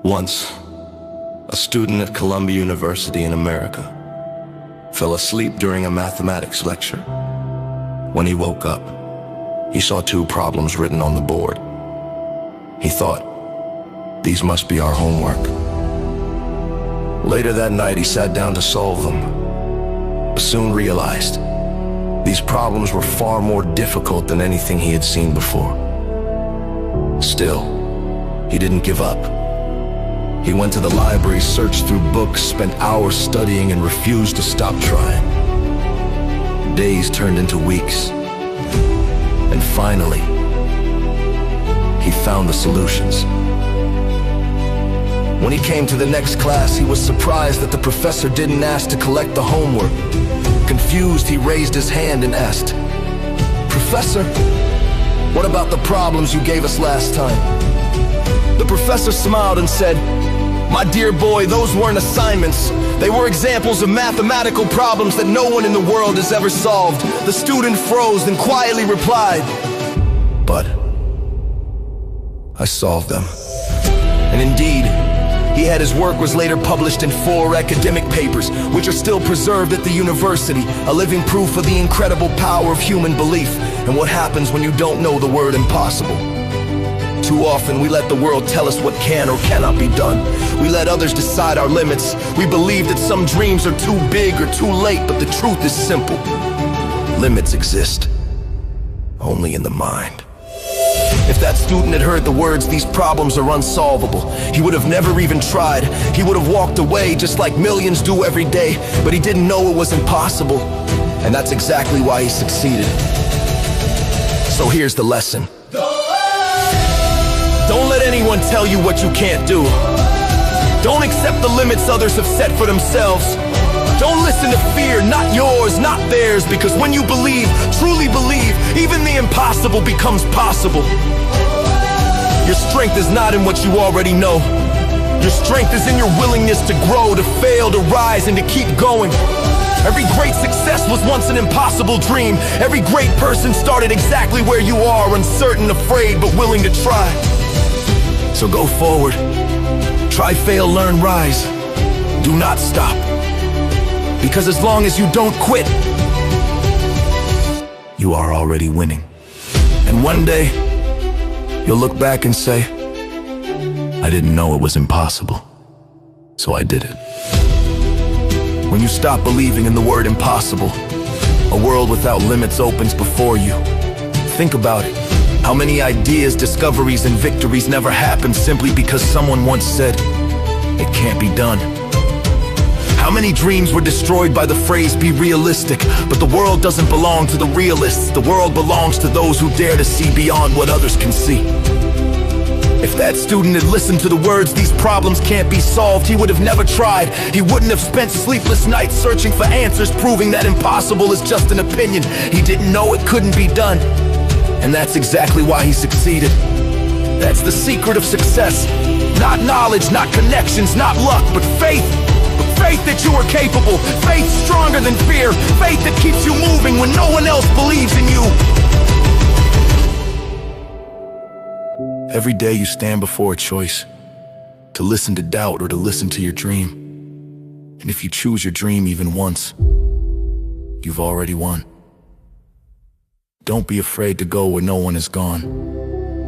Once, a student at Columbia University in America fell asleep during a mathematics lecture. When he woke up, he saw two problems written on the board. He thought, these must be our homework. Later that night, he sat down to solve them, but soon realized these problems were far more difficult than anything he had seen before. Still, he didn't give up. He went to the library, searched through books, spent hours studying, and refused to stop trying. Days turned into weeks, and finally, he found the solutions. When he came to the next class, he was surprised that the professor didn't ask to collect the homework. Confused, he raised his hand and asked, "Professor, what about the problems you gave us last time?" The professor smiled and said, "My dear boy, those weren't assignments. They were examples of mathematical problems that no one in the world has ever solved." The student froze and quietly replied, "But I solved them." And indeed, he had his work was later published in 4 academic papers, which are still preserved at the university, a living proof of the incredible power of human belief and what happens when you don't know the word impossible. Too often we let the world tell us what can or cannot be done. We let others decide our limits. We believe that some dreams are too big or too late, but the truth is simple. Limits exist only in the mind. If that student had heard the words, "These problems are unsolvable," he would have never even tried. He would have walked away just like millions do every day, but he didn't know it was impossible, and that's exactly why he succeeded. So here's the lesson. Don't let anyone tell you what you can't do. Don't accept the limits others have set for themselves. Don't listen to fear, not yours, not theirs, because when you believe, truly believe, even the impossible becomes possible. Your strength is not in what you already know. Your strength is in your willingness to grow, to fail, to rise, and to keep going. Every great success was once an impossible dream. Every great person started exactly where you are, uncertain, afraid, but willing to try. So go forward. Try, fail, learn, rise. Do not stop. Because as long as you don't quit, you are already winning. And one day, you'll look back and say, I didn't know it was impossible, so I did it. When you stop believing in the word impossible, a world without limits opens before you. Think about it. How many ideas, discoveries, and victories never happened simply because someone once said, it can't be done? How many dreams were destroyed by the phrase, be realistic? But the world doesn't belong to the realists. The world belongs to those who dare to see beyond what others can see. If that student had listened to the words, these problems can't be solved, he would have never tried. He wouldn't have spent sleepless nights searching for answers, proving that impossible is just an opinion. He didn't know it couldn't be done. And that's exactly why he succeeded. That's the secret of success. Not knowledge, not connections, not luck, but faith. Faith that you are capable. Faith stronger than fear. Faith that keeps you moving when no one else believes in you. Every day you stand before a choice, to listen to doubt or to listen to your dream. And if you choose your dream even once, you've already won. Don't be afraid to go where no one has gone.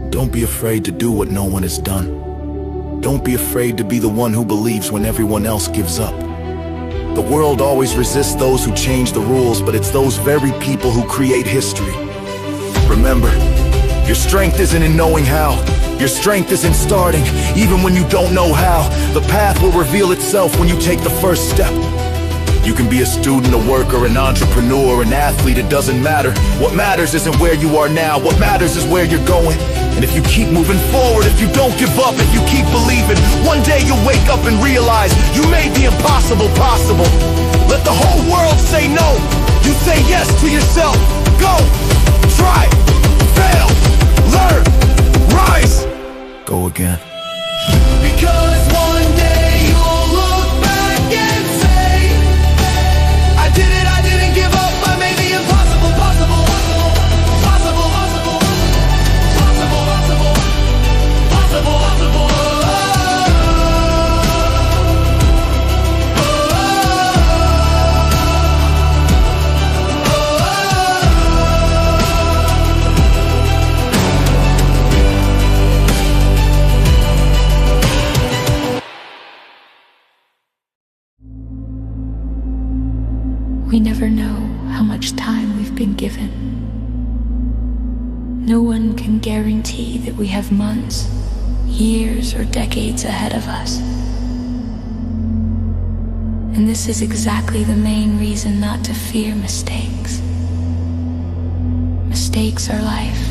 Don't be afraid to do what no one has done. Don't be afraid to be the one who believes when everyone else gives up. The world always resists those who change the rules, but it's those very people who create history. Remember, your strength isn't in knowing how. Your strength is in starting, even when you don't know how. The path will reveal itself when you take the first step. You can be a student, a worker, an entrepreneur, an athlete, it doesn't matter. What matters isn't where you are now, what matters is where you're going. And if you keep moving forward, if you don't give up, if you keep believing, one day you'll wake up and realize you made the impossible possible. Let the whole world say no. You say yes to yourself. Go, try, fail, learn, rise. Go again. Because one day you'll look back and say, I did it, I didn't give up, I made the impossible possible. Possible, possible, possible, possible, possible, possible. We never know how much time we've been given. No one can guarantee that we have months, years, or decades ahead of us. And this is exactly the main reason not to fear mistakes. Mistakes are life.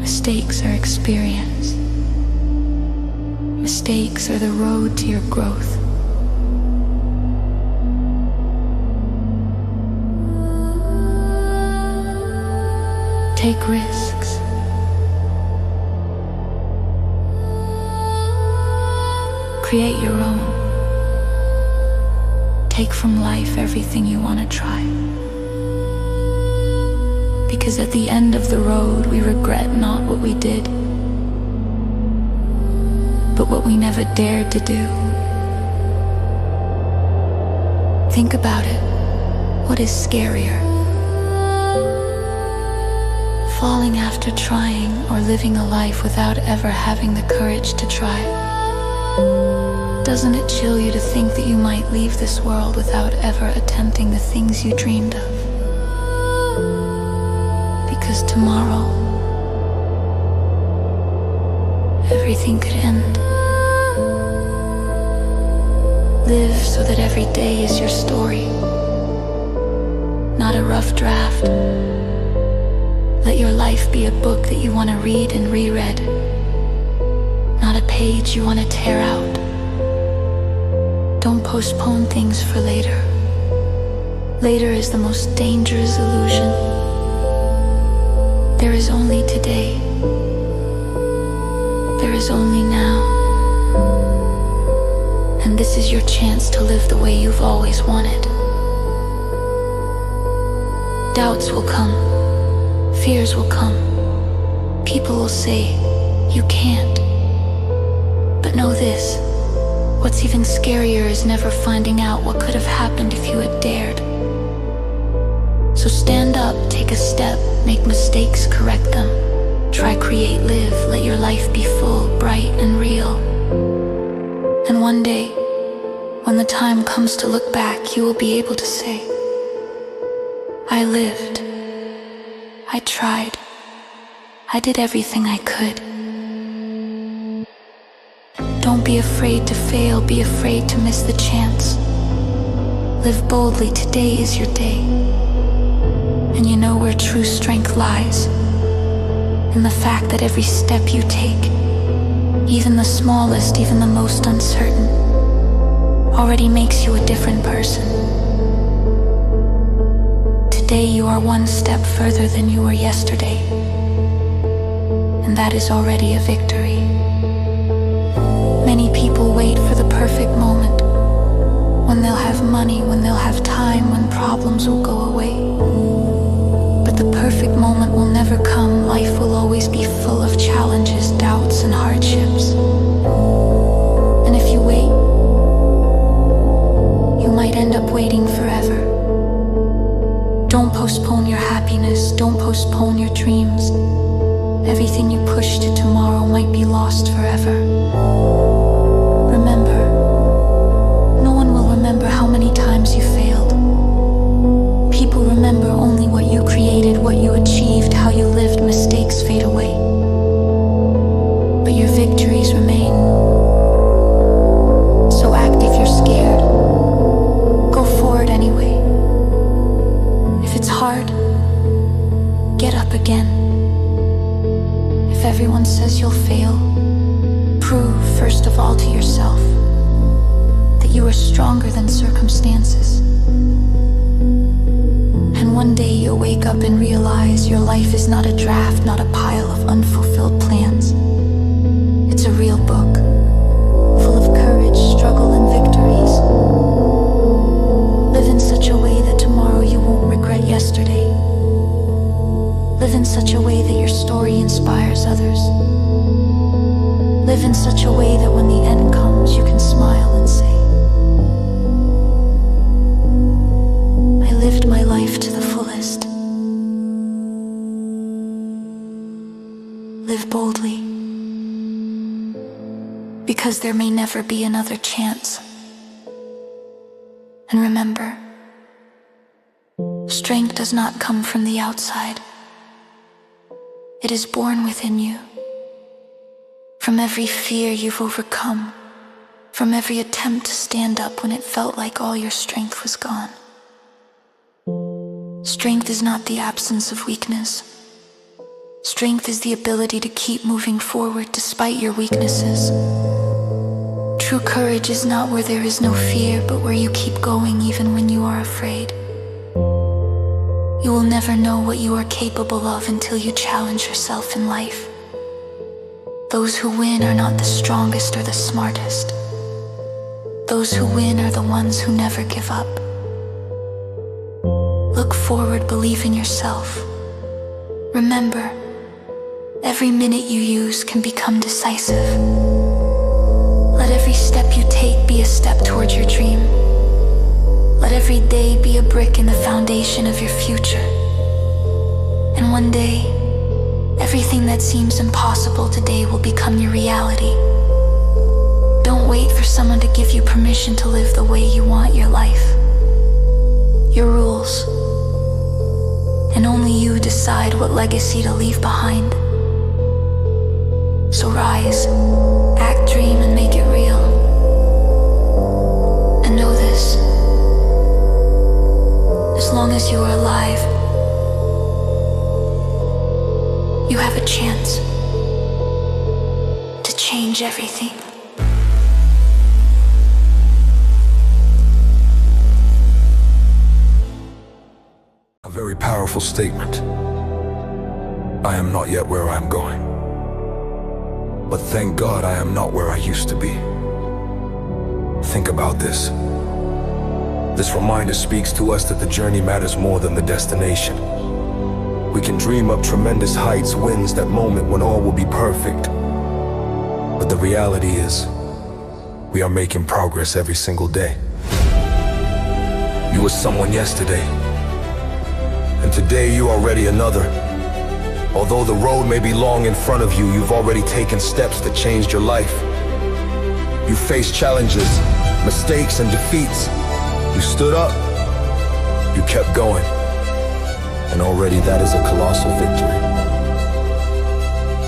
Mistakes are experience. Mistakes are the road to your growth. Take risks. Create your own. Take from life everything you want to try. Because at the end of the road, we regret not what we did, but what we never dared to do. Think about it. What is scarier? Falling after trying, or living a life without ever having the courage to try? Doesn't it chill you to think that you might leave this world without ever attempting the things you dreamed of? Because tomorrow, everything could end. Live so that every day is your story, not a rough draft. Let your life be a book that you want to read and reread, not a page you want to tear out. Don't postpone things for later. Later is the most dangerous illusion. There is only today. There is only now. And this is your chance to live the way you've always wanted. Doubts will come. Fears will come. People will say, you can't. But know this, what's even scarier is never finding out what could have happened if you had dared. So stand up, take a step, make mistakes, correct them. Try, create, live, let your life be full, bright, and real. And one day, when the time comes to look back, you will be able to say, I lived. I tried. I did everything I could. Don't be afraid to fail, be afraid to miss the chance. Live boldly, today is your day. And you know where true strength lies, in the fact that every step you take, even the smallest, even the most uncertain, already makes you a different person. Today you are one step further than you were yesterday, and that is already a victory. Many people wait for the perfect moment, when they'll have money, when they'll have time, when problems will go away. But the perfect moment will never come. Life will always be full of challenges, doubts, and hardships. And if you wait, you might end up waiting forever. Don't postpone your happiness, don't postpone your dreams. Everything you push to tomorrow might be lost forever. Remember, no one will remember how many times you failed. People remember only what you created, what you achieved, how you lived. Mistakes fade away, but your victories remain. So act if you're scared. Go forward anyway. If it's hard, get up again. If everyone says you'll fail, prove first of all to yourself that you are stronger than circumstances. And one day you'll wake up and realize your life is not a draft, not a pile of unfulfilled plans. It's a real book, full of courage, struggle, and victories. Live in such a way that tomorrow you won't regret yesterday. Live in such a way that your story inspires others. Live in such a way that when the end comes, you can smile and say, I lived my life to the fullest. Live boldly, because there may never be another chance. And remember, Strength does not come from the outside. It is born within you. From every fear you've overcome, from every attempt to stand up when it felt like all your strength was gone. Strength is not the absence of weakness. Strength is the ability to keep moving forward despite your weaknesses. True courage is not where there is no fear, but where you keep going even when you are afraid. You will never know what you are capable of until you challenge yourself in life. Those who win are not the strongest or the smartest. Those who win are the ones who never give up. Look forward, believe in yourself. Remember, every minute you use can become decisive. Let every step you take be a step towards your dream. Let every day be a brick in the foundation of your future. And one day, everything that seems impossible today will become your reality. Don't wait for someone to give you permission to live the way you want your life. Your rules. And only you decide what legacy to leave behind. So rise, act, dream, and make it real. And know this: as long as you are alive, you have a chance to change everything. A very powerful statement. I am not yet where I am going. But thank God I am not where I used to be. Think about this. This reminder speaks to us that the journey matters more than the destination. We can dream up tremendous heights, wins, that moment when all will be perfect. But the reality is, we are making progress every single day. You were someone yesterday, and today you are already another. Although the road may be long in front of you, you've already taken steps that changed your life. You faced challenges, mistakes, and defeats. You stood up, you kept going, and already that is a colossal victory.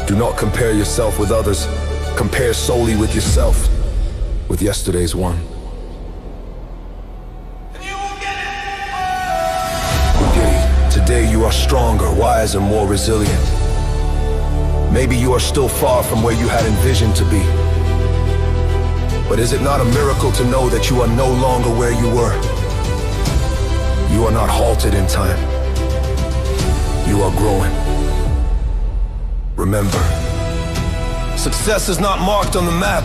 Do not compare yourself with others. Compare solely with yourself, with yesterday's one. Today you are stronger, wiser, more resilient. Maybe you are still far from where you had envisioned to be. But is it not a miracle to know that you are no longer where you were? You are not halted in time. You are growing. Remember, success is not marked on the map.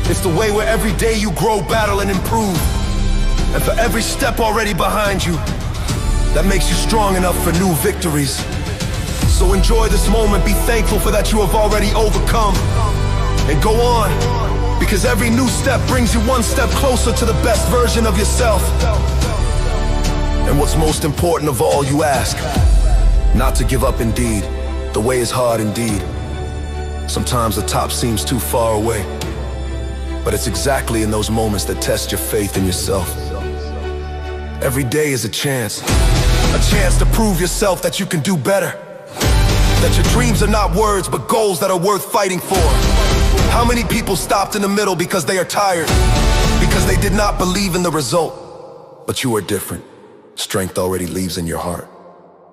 It's the way where every day you grow, battle, and improve. And for every step already behind you, that makes you strong enough for new victories. So enjoy this moment, be thankful for that you have already overcome. And go on, because every new step brings you one step closer to the best version of yourself. And what's most important of all, you ask, not to give up indeed. The way is hard indeed. Sometimes the top seems too far away. But it's exactly in those moments that test your faith in yourself. Every day is a chance to prove yourself that you can do better. That your dreams are not words, but goals that are worth fighting for. How many people stopped in the middle because they are tired? Because they did not believe in the result. But you are different. Strength already lives in your heart.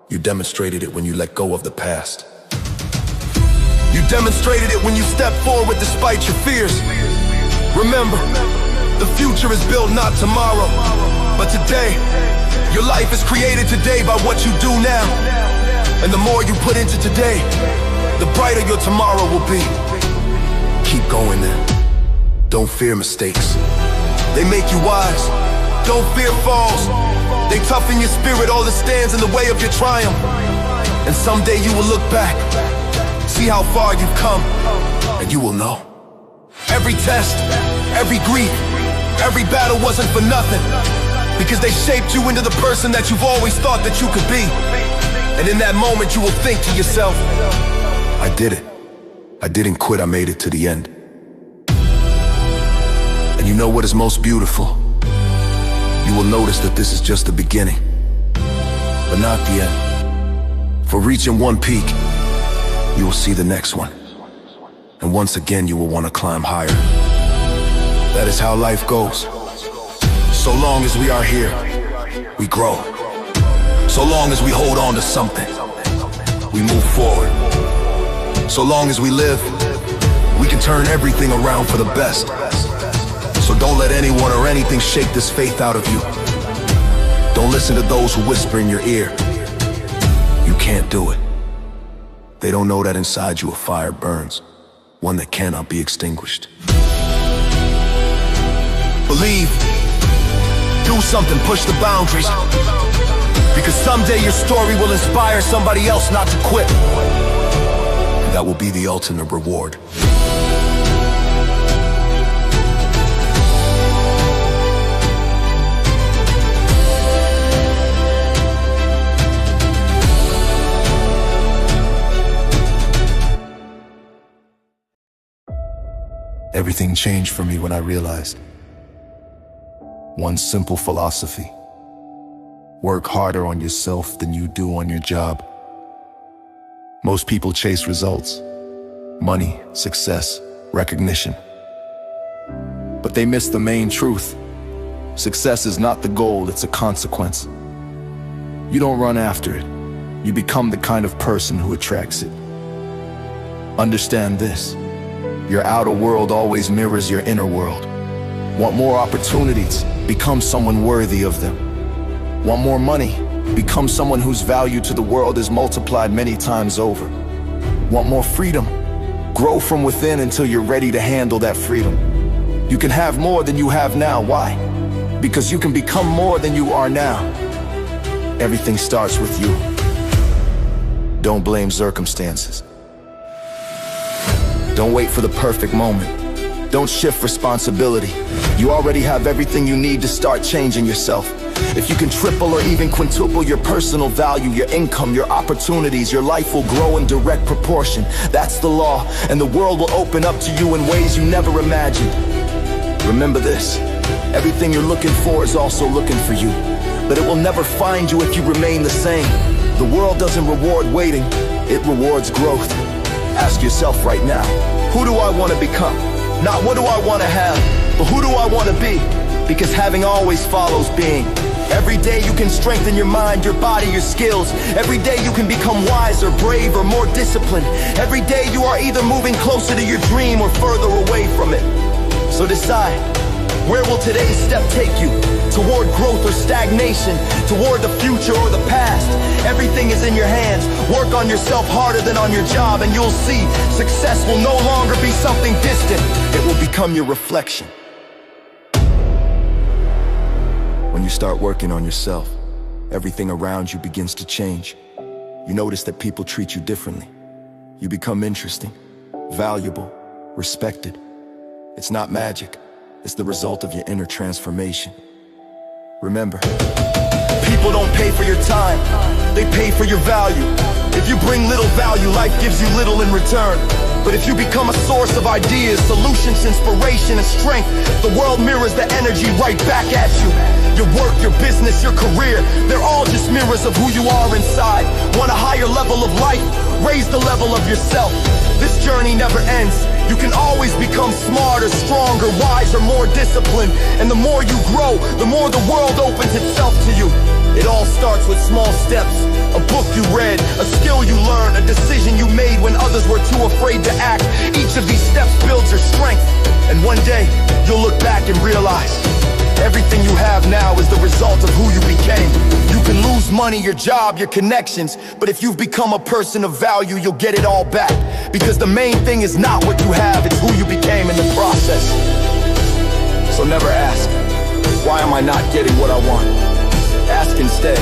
You demonstrated it when you let go of the past. You demonstrated it when you stepped forward despite your fears. Remember, the future is built not tomorrow, but today. Your life is created today by what you do now. And the more you put into today, the brighter your tomorrow will be. Keep going then. Don't fear mistakes. They make you wise. Don't fear falls. They toughen your spirit, all that stands in the way of your triumph. And someday you will look back, see how far you've come, and you will know. Every test, every grief, every battle wasn't for nothing. Because they shaped you into the person that you've always thought that you could be. And in that moment you will think to yourself, I did it. I didn't quit, I made it to the end. And you know what is most beautiful? You will notice that this is just the beginning. but not the end. For reaching one peak, you will see the next one. And once again, you will want to climb higher. That is how life goes. So long as we are here, we grow. So long as we hold on to something, we move forward. So long as we live, we can turn everything around for the best. So don't let anyone or anything shake this faith out of you. Don't listen to those who whisper in your ear, you can't do it. They don't know that inside you a fire burns, one that cannot be extinguished. Believe, do something, push the boundaries, because someday your story will inspire somebody else not to quit. And that will be the ultimate reward. Everything changed for me when I realized one simple philosophy: work harder on yourself than you do on your job. Most people chase results, money, success, recognition. But they miss the main truth. Success is not the goal, it's a consequence. You don't run after it. You become the kind of person who attracts it. Understand this: your outer world always mirrors your inner world. Want more opportunities? Become someone worthy of them. Want more money? Become someone whose value to the world is multiplied many times over. Want more freedom? Grow from within until you're ready to handle that freedom. You can have more than you have now. Why? Because you can become more than you are now. Everything starts with you. Don't blame circumstances. Don't wait for the perfect moment. Don't shift responsibility. You already have everything you need to start changing yourself. If you can triple or even quintuple your personal value, your income, your opportunities, your life will grow in direct proportion. That's the law, and the world will open up to you in ways you never imagined. Remember this: everything you're looking for is also looking for you, but it will never find you if you remain the same. The world doesn't reward waiting, it rewards growth. Ask yourself right now, who do I want to become? Not what do I want to have, but who do I want to be? Because having always follows being. Every day you can strengthen your mind, your body, your skills. Every day you can become wiser, braver, more disciplined. Every day you are either moving closer to your dream or further away from it. So decide, where will today's step take you? Toward growth or stagnation? Toward the future or the past? Everything is in your hands. Work on yourself harder than on your job, and you'll see success will no longer be something distant. It will become your reflection. When you start working on yourself, everything around you begins to change. You notice that people treat you differently. You become interesting, valuable, respected. It's not magic. It's the result of your inner transformation. Remember, people don't pay for your time, they pay for your value. If you bring little value, life gives you little in return. But if you become a source of ideas, solutions, inspiration, and strength, the world mirrors the energy right back at you. Your work, your business, your career, they're all just mirrors of who you are inside. Want a higher level of life? Raise the level of yourself. This journey never ends. You can always become smarter, stronger, wiser, more disciplined. And the more you grow, the more the world opens itself to you. It all starts with small steps. A book you read, a skill you learned, a decision you made when others were too afraid to act. Each of these steps builds your strength. And one day, you'll look back and realize everything you have now is the result of who you became. You can lose money, your job, your connections, but if you've become a person of value, you'll get it all back. Because the main thing is not what you have, it's who you became in the process. So never ask, why am I not getting what I want? Ask instead,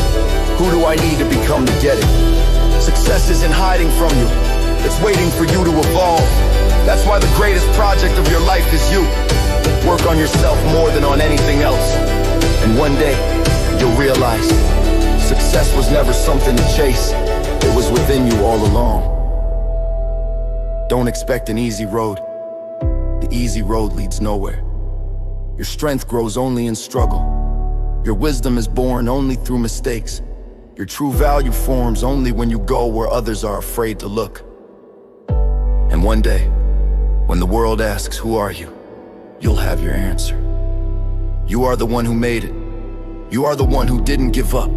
who do I need to become to get it? Success isn't hiding from you, it's waiting for you to evolve. That's why the greatest project of your life is you. Work on yourself more than on anything else. And one day, you'll realize success was never something to chase. It was within you all along. Don't expect an easy road. The easy road leads nowhere. Your strength grows only in struggle. Your wisdom is born only through mistakes. Your true value forms only when you go where others are afraid to look. And one day, when the world asks, "Who are you?" you'll have your answer. You are the one who made it. You are the one who didn't give up.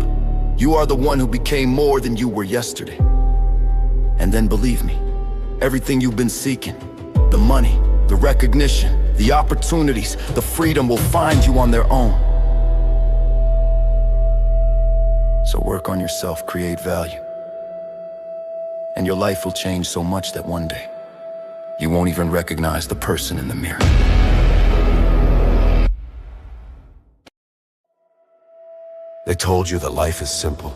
You are the one who became more than you were yesterday. And then believe me, everything you've been seeking, the money, the recognition, the opportunities, the freedom will find you on their own. So work on yourself, create value. And your life will change so much that one day, you won't even recognize the person in the mirror. They told you that life is simple.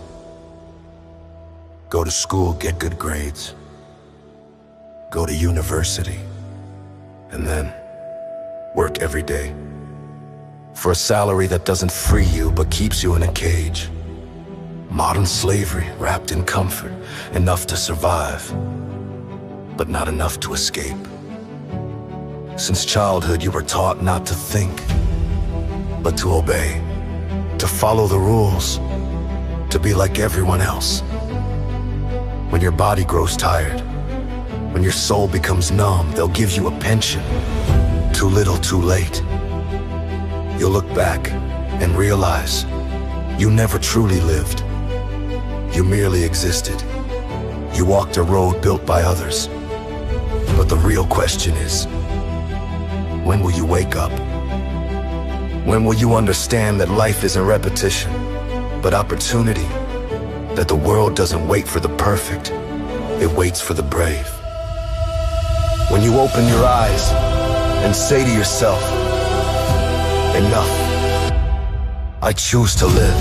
Go to school, get good grades. Go to university. And then work every day for a salary that doesn't free you but keeps you in a cage. Modern slavery wrapped in comfort, enough to survive, but not enough to escape. Since childhood you were taught not to think, but to obey, to follow the rules, to be like everyone else. When your body grows tired, when your soul becomes numb, they'll give you a pension. Too little, too late. You'll look back and realize you never truly lived. You merely existed. You walked a road built by others. But the real question is, when will you wake up? When will you understand that life isn't repetition, but opportunity? That the world doesn't wait for the perfect, it waits for the brave. When you open your eyes and say to yourself, enough, I choose to live.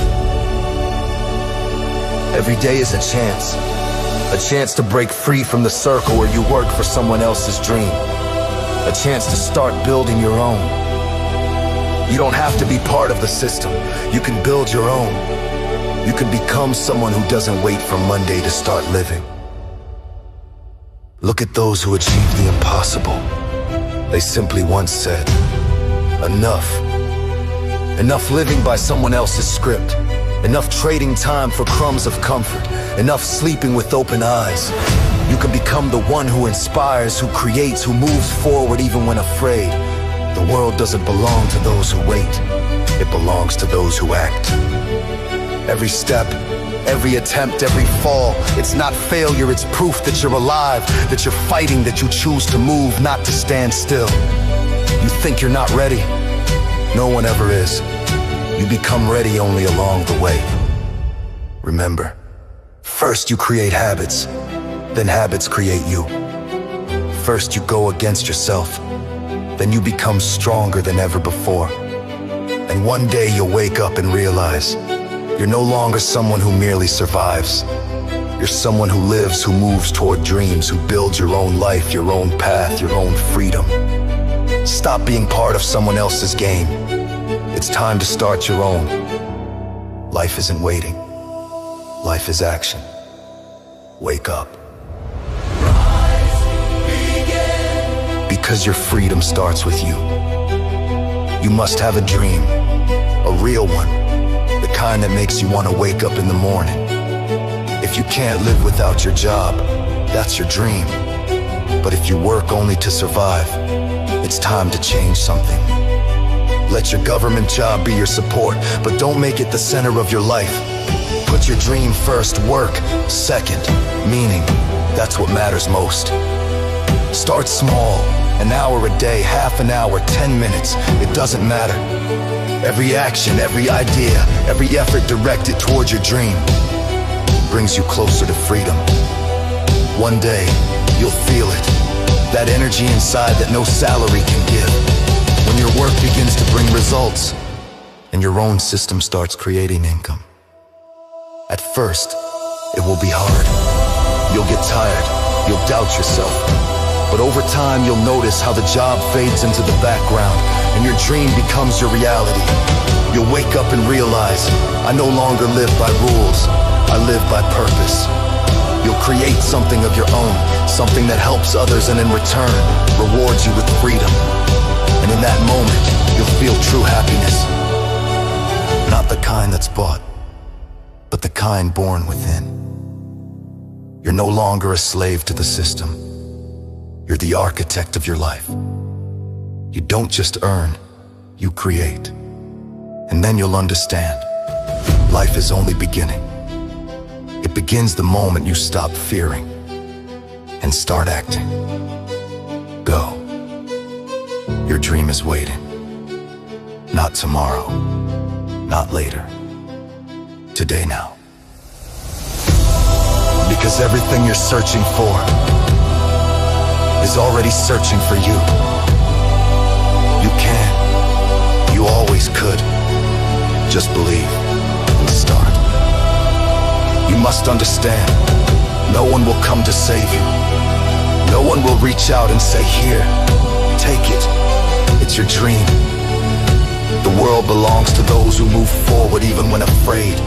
Every day is a chance to break free from the circle where you work for someone else's dream, a chance to start building your own. You don't have to be part of the system. You can build your own. You can become someone who doesn't wait for Monday to start living. Look at those who achieved the impossible. They simply once said, enough. Enough living by someone else's script. Enough trading time for crumbs of comfort. Enough sleeping with open eyes. You can become the one who inspires, who creates, who moves forward even when afraid. The world doesn't belong to those who wait. It belongs to those who act. Every step, every attempt, every fall, it's not failure, it's proof that you're alive, that you're fighting, that you choose to move, not to stand still. You think you're not ready? No one ever is. You become ready only along the way. Remember, first you create habits, then habits create you. First you go against yourself, then you become stronger than ever before. And one day you'll wake up and realize you're no longer someone who merely survives. You're someone who lives, who moves toward dreams, who builds your own life, your own path, your own freedom. Stop being part of someone else's game. It's time to start your own. Life isn't waiting. Life is action. Wake up. Because your freedom starts with you. You must have a dream, a real one, the kind that makes you want to wake up in the morning. If you can't live without your job, that's your dream. But if you work only to survive, it's time to change something. Let your government job be your support, but don't make it the center of your life. Put your dream first, work second, meaning that's what matters most. Start small, an hour a day, half an hour, 10 minutes, it doesn't matter. Every action, every idea, every effort directed towards your dream brings you closer to freedom. One day, you'll feel it, that energy inside that no salary can give. When your work begins to bring results, and your own system starts creating income. At first, it will be hard. You'll get tired, you'll doubt yourself. But over time, you'll notice how the job fades into the background, and your dream becomes your reality. You'll wake up and realize, I no longer live by rules, I live by purpose. You'll create something of your own, something that helps others and in return, rewards you with freedom. And in that moment, you'll feel true happiness. Not the kind that's bought, but the kind born within. You're no longer a slave to the system. You're the architect of your life. You don't just earn, you create. And then you'll understand, life is only beginning. It begins the moment you stop fearing and start acting. Go. Your dream is waiting. Not tomorrow, not later. Today now. Because everything you're searching for is already searching for you. You can. You always could. Just believe and start. You must understand, no one will come to save you. No one will reach out and say, here, take it. It's your dream. The world belongs to those who move forward even when afraid.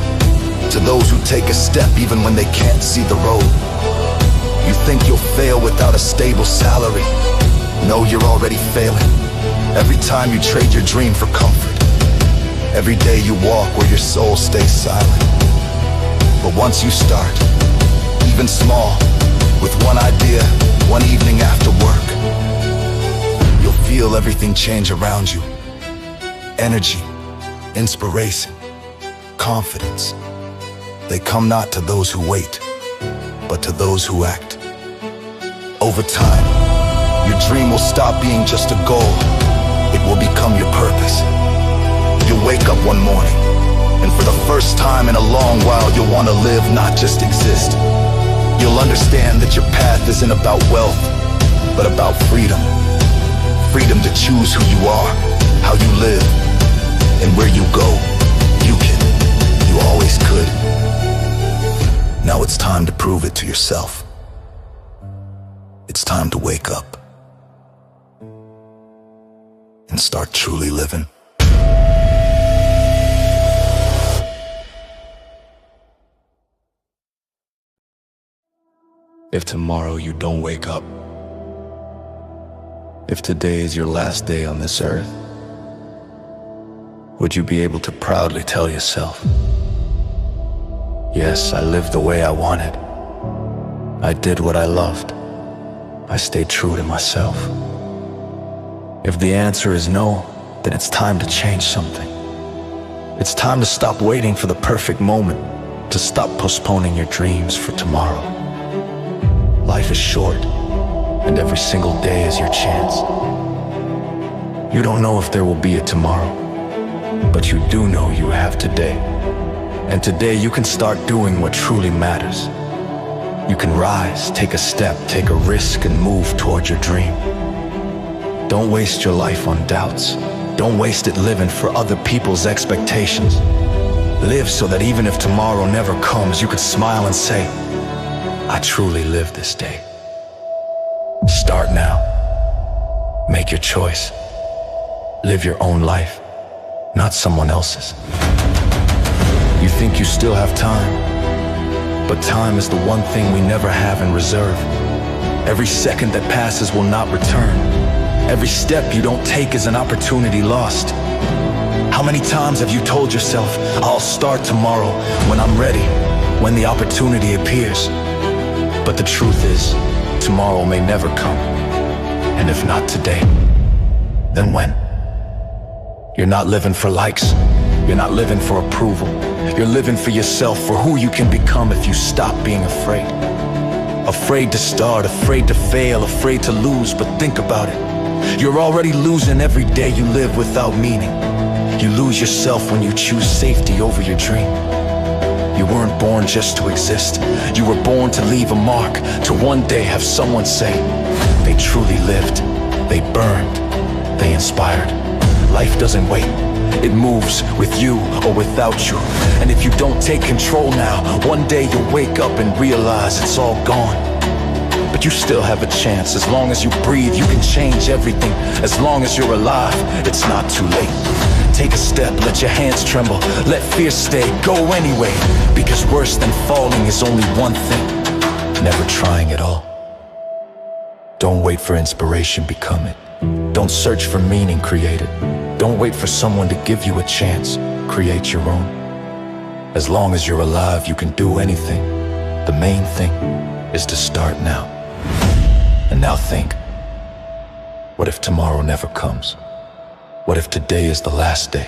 To those who take a step even when they can't see the road. You think you'll fail without a stable salary? No, you're already failing. Every time you trade your dream for comfort. Every day you walk where your soul stays silent. But once you start, even small, with one idea, one evening after work, you'll feel everything change around you. Energy, inspiration, confidence. They come not to those who wait, but to those who act. Over time, your dream will stop being just a goal. It will become your purpose. You'll wake up one morning, and for the first time in a long while, you'll want to live, not just exist. You'll understand that your path isn't about wealth, but about freedom. Freedom to choose who you are, how you live, and where you go. You can. You always could. Now it's time to prove it to yourself. It's time to wake up and start truly living. If tomorrow you don't wake up, if today is your last day on this earth, would you be able to proudly tell yourself, yes, I lived the way I wanted. I did what I loved. I stayed true to myself. If the answer is no, then it's time to change something. It's time to stop waiting for the perfect moment, to stop postponing your dreams for tomorrow. Life is short, and every single day is your chance. You don't know if there will be a tomorrow, but you do know you have today. And today you can start doing what truly matters. You can rise, take a step, take a risk, and move toward your dream. Don't waste your life on doubts. Don't waste it living for other people's expectations. Live so that even if tomorrow never comes, you could smile and say, I truly lived this day. Start now. Make your choice. Live your own life, not someone else's. You think you still have time, but time is the one thing we never have in reserve. Every second that passes will not return. Every step you don't take is an opportunity lost. How many times have you told yourself, I'll start tomorrow when I'm ready, when the opportunity appears? But the truth is, tomorrow may never come. And if not today, then when? You're not living for likes. You're not living for approval. You're living for yourself, for who you can become if you stop being afraid. Afraid to start, afraid to fail, afraid to lose, but think about it. You're already losing every day you live without meaning. You lose yourself when you choose safety over your dream. You weren't born just to exist. You were born to leave a mark, to one day have someone say, they truly lived, they burned, they inspired. Life doesn't wait. It moves with you or without you. And if you don't take control now, one day you'll wake up and realize it's all gone. But you still have a chance. As long as you breathe, you can change everything. As long as you're alive, it's not too late. Take a step, let your hands tremble. Let fear stay, go anyway. Because worse than falling is only one thing: never trying at all. Don't wait for inspiration, become it. Don't search for meaning, create it. Don't wait for someone to give you a chance, create your own. As long as you're alive, you can do anything. The main thing is to start now. And now think, what if tomorrow never comes? What if today is the last day,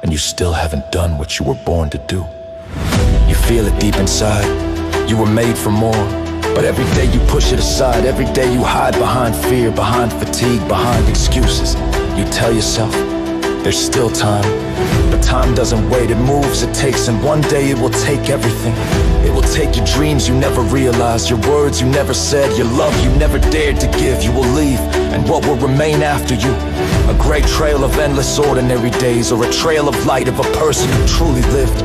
and you still haven't done what you were born to do? You feel it deep inside, you were made for more. But every day you push it aside, every day you hide behind fear, behind fatigue, behind excuses. You tell yourself, there's still time. But time doesn't wait, it moves, it takes, and one day it will take everything. It will take your dreams you never realized, your words you never said, your love you never dared to give. You will leave, and what will remain after you? A gray trail of endless ordinary days, or a trail of light of a person who truly lived.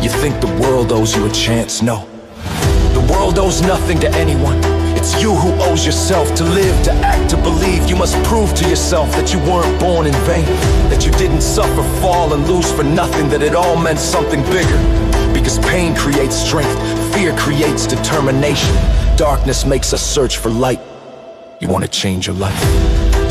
You think the world owes you a chance? No. The world owes nothing to anyone. It's you who owes yourself to live, to act, to believe. You must prove to yourself that you weren't born in vain, that you didn't suffer, fall, and lose for nothing, that it all meant something bigger. Because pain creates strength, fear creates determination, darkness makes us search for light. You want to change your life?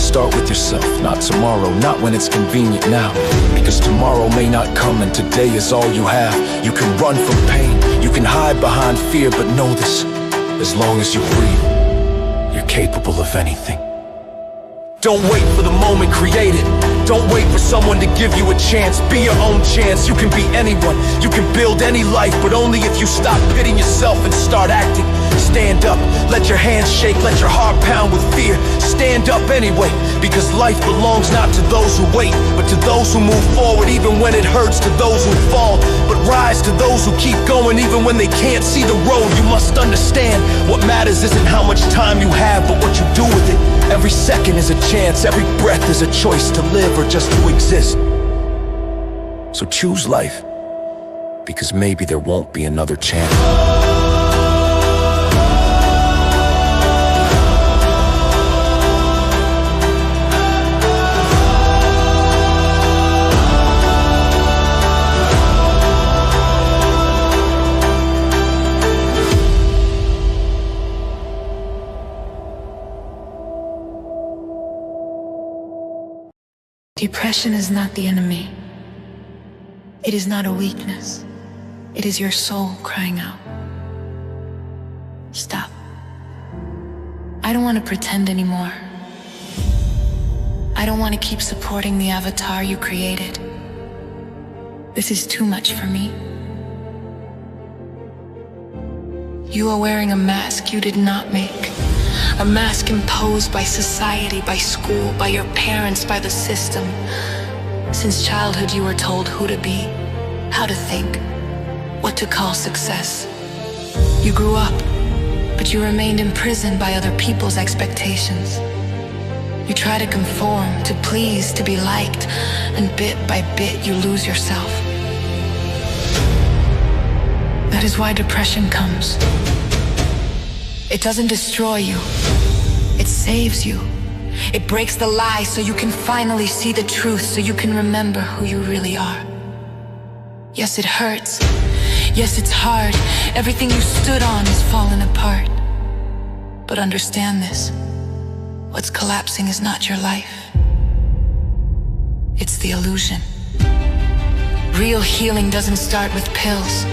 Start with yourself, not tomorrow, not when it's convenient now. Because tomorrow may not come and today is all you have. You can run from pain, you can hide behind fear, but know this, as long as you breathe, you're capable of anything. Don't wait for the moment, create it. Don't wait for someone to give you a chance. Be your own chance, you can be anyone. You can build any life, but only if you stop pitying yourself and start acting. Stand up, let your hands shake, let your heart pound with fear. Stand up anyway, because life belongs not to those who wait, but to those who move forward even when it hurts, to those who fall, but rise to those who keep going even when they can't see the road. You must understand, what matters isn't how much time you have, but what you do with it. Every second is a chance, every breath is a choice to live or just to exist. So choose life, because maybe there won't be another chance. Depression is not the enemy. It is not a weakness. It is your soul crying out. Stop. I don't want to pretend anymore. I don't want to keep supporting the avatar you created. This is too much for me. You are wearing a mask you did not make. A mask imposed by society, by school, by your parents, by the system. Since childhood you were told who to be, how to think, what to call success. You grew up, but you remained imprisoned by other people's expectations. You try to conform, to please, to be liked, and bit by bit you lose yourself. That is why depression comes. It doesn't destroy you. It saves you. It breaks the lie so you can finally see the truth, so you can remember who you really are. Yes, it hurts. Yes, it's hard. Everything you stood on is falling apart. But understand this. What's collapsing is not your life. It's the illusion. Real healing doesn't start with pills.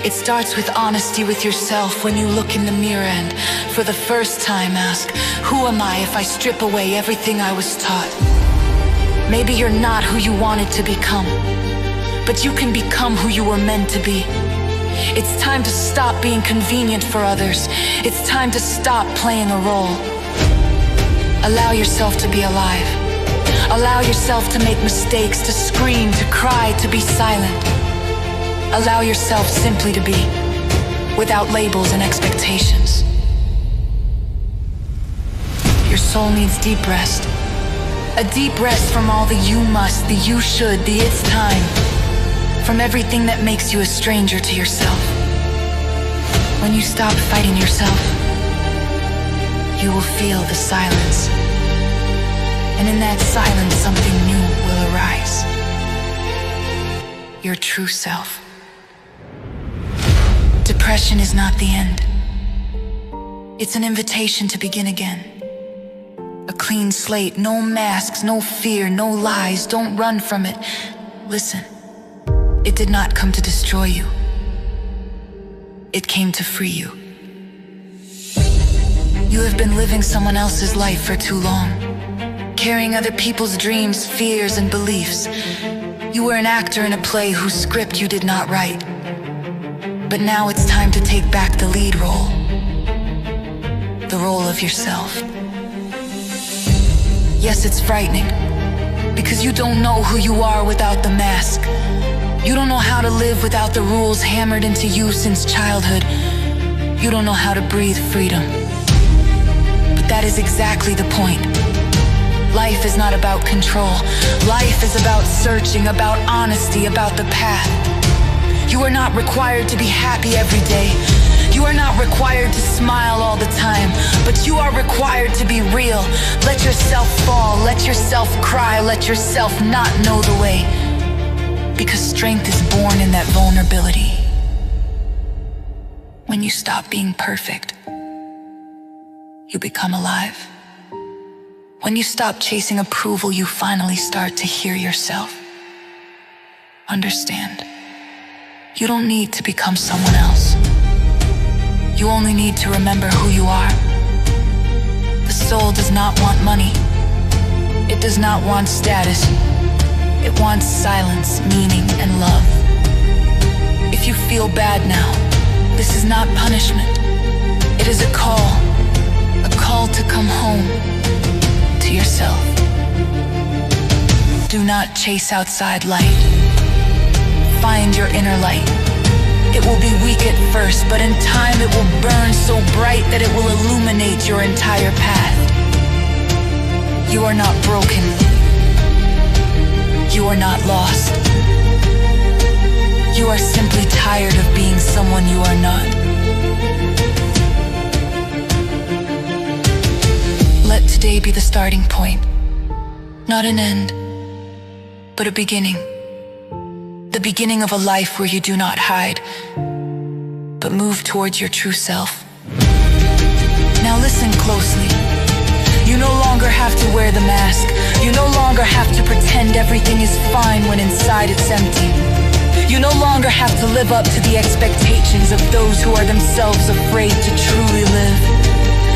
It starts with honesty with yourself when you look in the mirror and, for the first time, ask, who am I if I strip away everything I was taught? Maybe you're not who you wanted to become, but you can become who you were meant to be. It's time to stop being convenient for others. It's time to stop playing a role. Allow yourself to be alive. Allow yourself to make mistakes, to scream, to cry, to be silent. Allow yourself simply to be, without labels and expectations. Your soul needs deep rest. A deep rest from all the you must, the you should, the it's time. From everything that makes you a stranger to yourself. When you stop fighting yourself, you will feel the silence. And in that silence, something new will arise. Your true self. Depression is not the end. It's an invitation to begin again. A clean slate, no masks, no fear, no lies. Don't run from it. Listen. It did not come to destroy you. It came to free you. You have been living someone else's life for too long, carrying other people's dreams, fears, and beliefs. You were an actor in a play whose script you did not write. But now it's time to take back the lead role. The role of yourself. Yes, it's frightening, because you don't know who you are without the mask. You don't know how to live without the rules hammered into you since childhood. You don't know how to breathe freedom. But that is exactly the point. Life is not about control. Life is about searching, about honesty, about the path. You are not required to be happy every day. You are not required to smile all the time, but you are required to be real. Let yourself fall, let yourself cry, let yourself not know the way. Because strength is born in that vulnerability. When you stop being perfect, you become alive. When you stop chasing approval, you finally start to hear yourself. Understand, you don't need to become someone else. You only need to remember who you are. The soul does not want money. It does not want status. It wants silence, meaning, and love. If you feel bad now, this is not punishment. It is a call to come home to yourself. Do not chase outside light. Find your inner light. It will be weak at first, but in time it will burn so bright that it will illuminate your entire path. You are not broken. You are not lost. You are simply tired of being someone you are not. Let today be the starting point. Not an end, but a beginning. The beginning of a life where you do not hide, but move towards your true self. Now listen closely. You no longer have to wear the mask. You no longer have to pretend everything is fine when inside it's empty. You no longer have to live up to the expectations of those who are themselves afraid to truly live.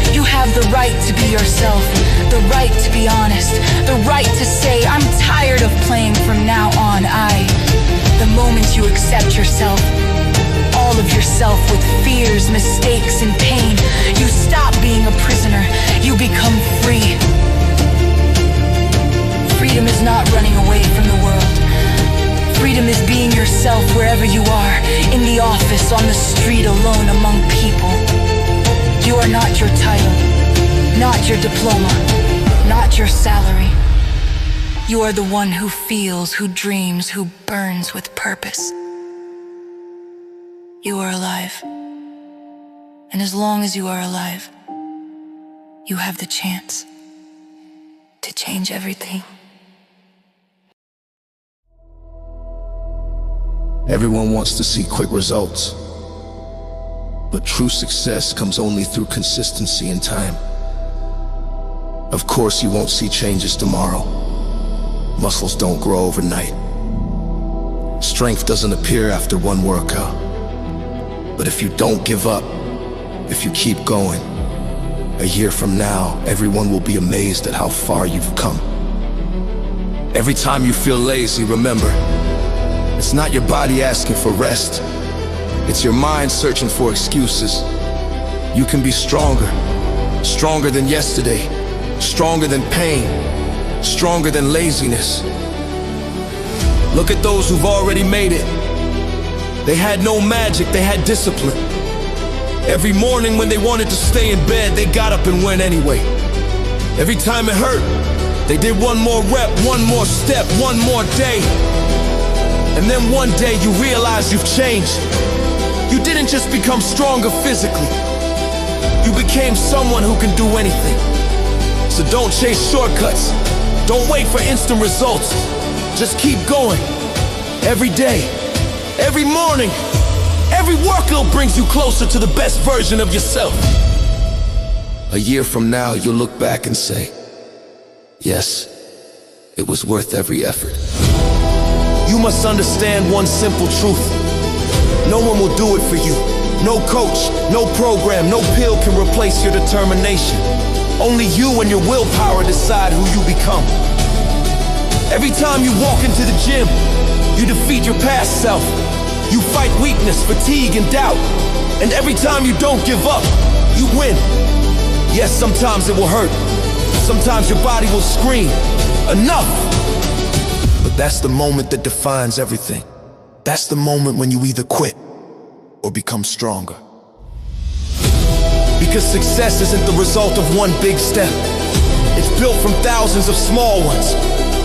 You have the right to be yourself, the right to be honest, the right to say, I'm tired of playing from now on. The moment you accept yourself, all of yourself with fears, mistakes, and pain, you stop being a prisoner, you become free. Freedom is not running away from the world. Freedom is being yourself wherever you are, in the office, on the street, alone among people. You are not your title, not your diploma, not your salary. You are the one who feels, who dreams, who burns with purpose. You are alive. And as long as you are alive, you have the chance to change everything. Everyone wants to see quick results, but true success comes only through consistency and time. Of course, you won't see changes tomorrow. Muscles don't grow overnight. Strength doesn't appear after one workout. But if you don't give up, if you keep going, a year from now, everyone will be amazed at how far you've come. Every time you feel lazy, remember, it's not your body asking for rest. It's your mind searching for excuses. You can be stronger, stronger than yesterday, stronger than pain, stronger than laziness. Look at those who've already made it. They had no magic, they had discipline. Every morning when they wanted to stay in bed, they got up and went anyway. Every time it hurt, they did one more rep, one more step, one more day. And then one day you realize you've changed. You didn't just become stronger physically. You became someone who can do anything. So don't chase shortcuts. Don't wait for instant results. Just keep going. Every day, every morning, every workout brings you closer to the best version of yourself. A year from now, you'll look back and say, yes, it was worth every effort. You must understand one simple truth. No one will do it for you. No coach, no program, no pill can replace your determination. Only you and your willpower decide who you become. Every time you walk into the gym, you defeat your past self. You fight weakness, fatigue, and doubt. And every time you don't give up, you win. Yes, sometimes it will hurt. Sometimes your body will scream, enough. But that's the moment that defines everything. That's the moment when you either quit or become stronger. Because success isn't the result of one big step. It's built from thousands of small ones.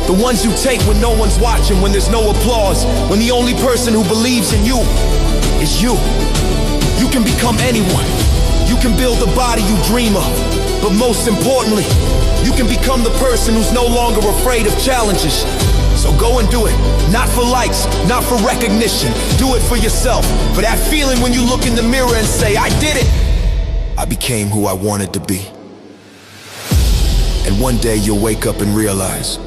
The ones you take when no one's watching, when there's no applause, when the only person who believes in you is you. You can become anyone. You can build the body you dream of. But most importantly, you can become the person who's no longer afraid of challenges. So go and do it. Not for likes, not for recognition. Do it for yourself. For that feeling when you look in the mirror and say, I did it. I became who I wanted to be. And one day you'll wake up and realize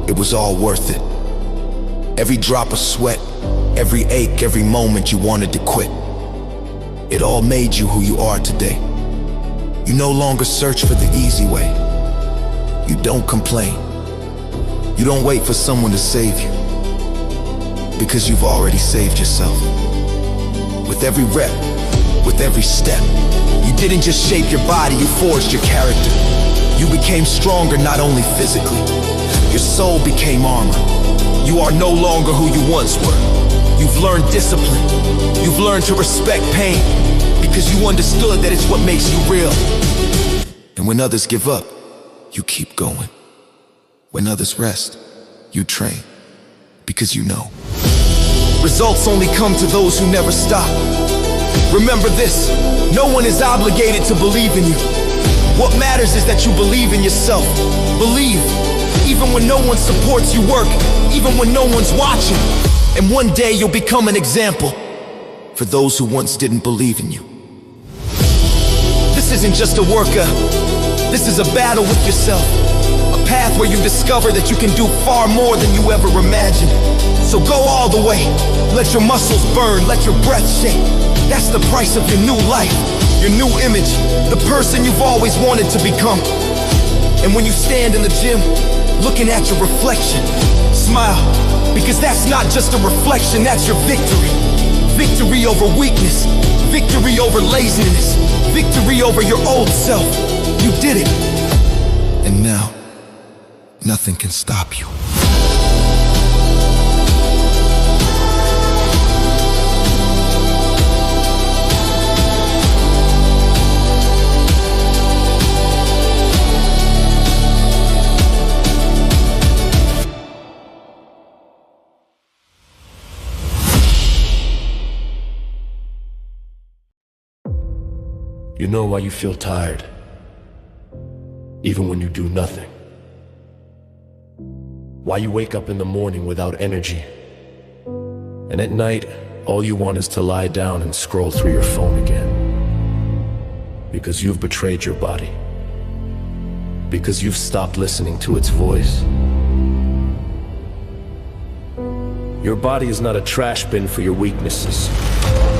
it was all worth it. Every drop of sweat, every ache, every moment you wanted to quit. It all made you who you are today. You no longer search for the easy way. You don't complain. You don't wait for someone to save you, because you've already saved yourself. With every rep, with every step, you didn't just shape your body, you forged your character. You became stronger not only physically, your soul became armor. You are no longer who you once were. You've learned discipline. You've learned to respect pain, because you understood that it's what makes you real. And when others give up, you keep going. When others rest, you train, because you know results only come to those who never stop. Remember this, no one is obligated to believe in you. What matters is that you believe in yourself. Believe, even when no one supports you work, even when no one's watching. And one day you'll become an example for those who once didn't believe in you. This isn't just a workout. This is a battle with yourself. A path where you discover that you can do far more than you ever imagined. So go all the way. Let your muscles burn. Let your breath shake. That's the price of your new life. Your new image. The person you've always wanted to become. And when you stand in the gym, looking at your reflection, smile. Because that's not just a reflection, that's your victory. Victory over weakness. Victory over laziness. Victory over your old self. You did it. And now, nothing can stop you. You know why you feel tired, even when you do nothing. Why you wake up in the morning without energy, and at night, all you want is to lie down and scroll through your phone again. Because you've betrayed your body. Because you've stopped listening to its voice. Your body is not a trash bin for your weaknesses.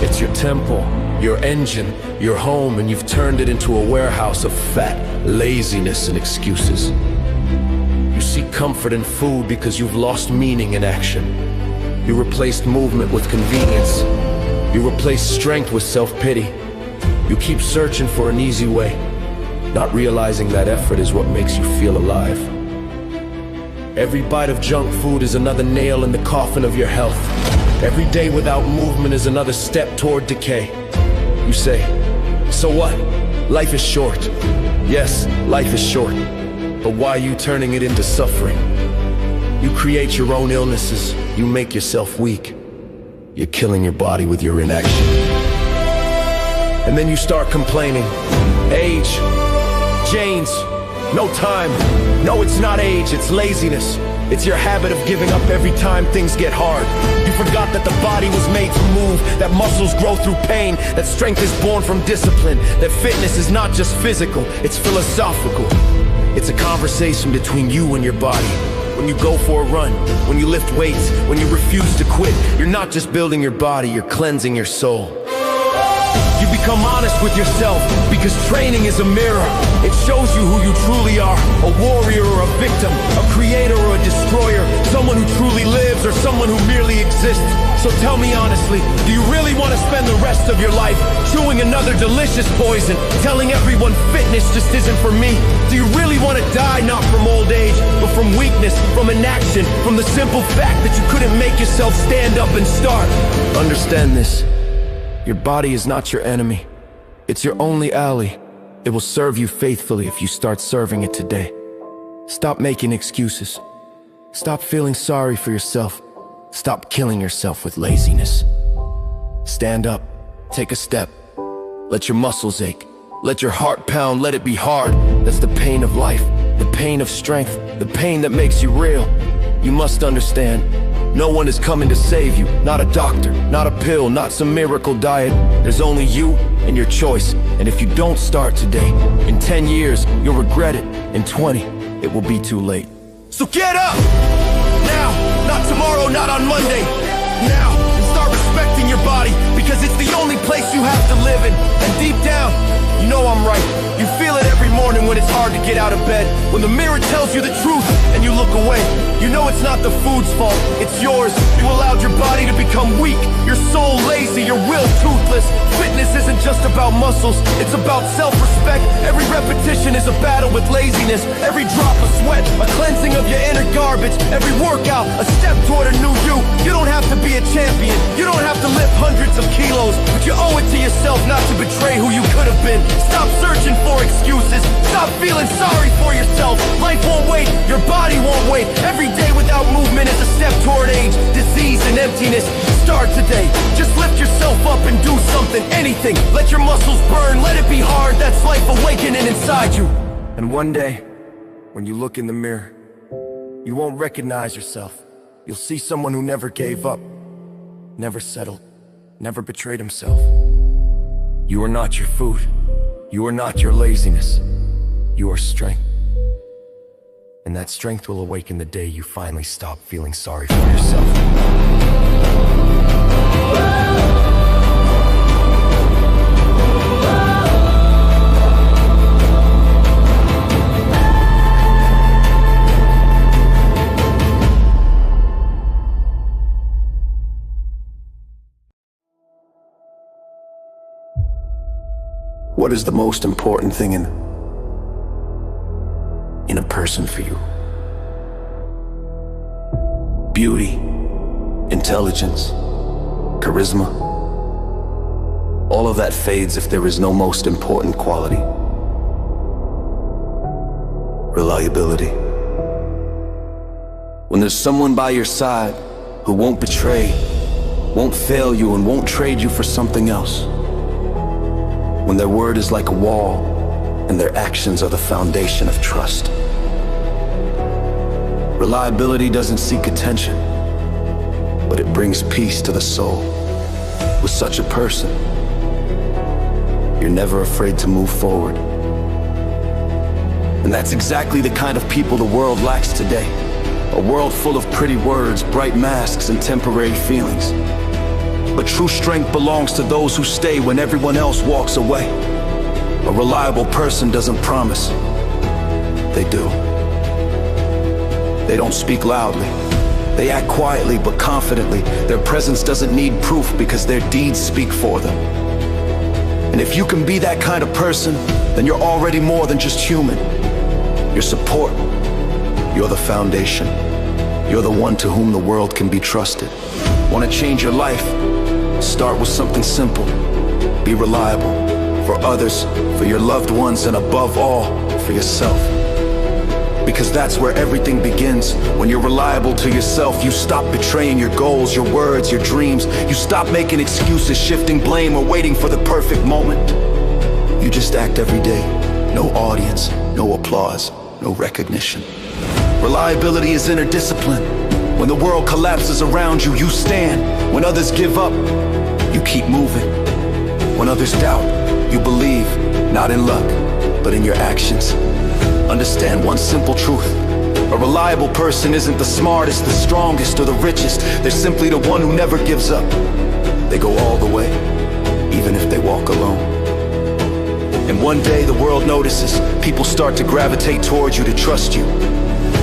It's your temple, your engine, your home, and you've turned it into a warehouse of fat, laziness, and excuses. You seek comfort in food because you've lost meaning in action. You replaced movement with convenience. You replaced strength with self-pity. You keep searching for an easy way, not realizing that effort is what makes you feel alive. Every bite of junk food is another nail in the coffin of your health. Every day without movement is another step toward decay. You say, so what? Life is short. Yes, life is short. But why are you turning it into suffering? You create your own illnesses. You make yourself weak. You're killing your body with your inaction. And then you start complaining. Age, Janes, no time. No, it's not age, it's laziness. It's your habit of giving up every time things get hard. You forgot that the body was made to move, that muscles grow through pain, that strength is born from discipline, that fitness is not just physical, it's philosophical. It's a conversation between you and your body. when you go for a run, when you lift weights, when you refuse to quit. You're not just building your body, you're cleansing your soul. You become honest with yourself, because training is a mirror. It shows you who you truly are, a warrior or a victim, a creator or a destroyer, someone who truly lives or someone who merely exists. So tell me honestly, do you really want to spend the rest of your life chewing another delicious poison, telling everyone fitness just isn't for me? Do you really want to die not from old age, but from weakness, from inaction, from the simple fact that you couldn't make yourself stand up and start? Understand this. Your body is not your enemy. It's your only ally. It will serve you faithfully if you start serving it today. Stop making excuses. Stop feeling sorry for yourself. Stop killing yourself with laziness. Stand up. Take a step. Let your muscles ache. Let your heart pound. Let it be hard. That's the pain of life. The pain of strength. The pain that makes you real. You must understand. No one is coming to save you, not a doctor, not a pill, not some miracle diet. There's only you and your choice. And if you don't start today, in 10 years, you'll regret it. In 20, it will be too late. So get up! Now, not tomorrow, not on Monday. Now, and start respecting your body, because it's the only place you have to live in. And deep down, you know I'm right. You feel it every morning when it's hard to get out of bed, when the mirror tells you the truth and you look away. You know it's not the food's fault, it's yours. You allowed your body to become weak, your soul lazy, your will toothless. Fitness isn't just about muscles, it's about self-respect. Every repetition is a battle with laziness. Every drop of sweat, a cleansing of your inner garbage. Every workout, a step toward a new you. You don't have to be a champion, you don't have to lift hundreds of kilos, but you owe it to yourself not to betray who you could have been. Stop searching for excuses. Stop feeling sorry for yourself. Life won't wait, your body won't wait. Every day without movement is a step toward age, disease and emptiness. Start today. Just lift yourself up and do something, anything. Let your muscles burn, let it be hard. That's life awakening inside you. And one day, when you look in the mirror, you won't recognize yourself. You'll see someone who never gave up, never settled, never betrayed himself. You are not your food. You are not your laziness. You are strength. And that strength will awaken the day you finally stop feeling sorry for yourself. What is the most important thing in a person for you? Beauty, intelligence, charisma. All of that fades if there is no most important quality. Reliability. When there's someone by your side who won't betray, won't fail you, and won't trade you for something else. When their word is like a wall, and their actions are the foundation of trust. Reliability doesn't seek attention, but it brings peace to the soul. With such a person, you're never afraid to move forward. And that's exactly the kind of people the world lacks today. A world full of pretty words, bright masks, and temporary feelings. But true strength belongs to those who stay when everyone else walks away. A reliable person doesn't promise. They do. They don't speak loudly. They act quietly but confidently. Their presence doesn't need proof because their deeds speak for them. And if you can be that kind of person, then you're already more than just human. You're support. You're the foundation. You're the one to whom the world can be trusted. Want to change your life? Start with something simple. Be reliable. For others, for your loved ones, and above all, for yourself. Because that's where everything begins. When you're reliable to yourself, you stop betraying your goals, your words, your dreams. You stop making excuses, shifting blame, or waiting for the perfect moment. You just act every day. No audience, no applause, no recognition. Reliability is inner discipline. When the world collapses around you, you stand. When others give up, you keep moving. When others doubt, you believe, not in luck, but in your actions. Understand one simple truth. A reliable person isn't the smartest, the strongest, or the richest. They're simply the one who never gives up. They go all the way, even if they walk alone. And one day the world notices, people start to gravitate towards you, to trust you.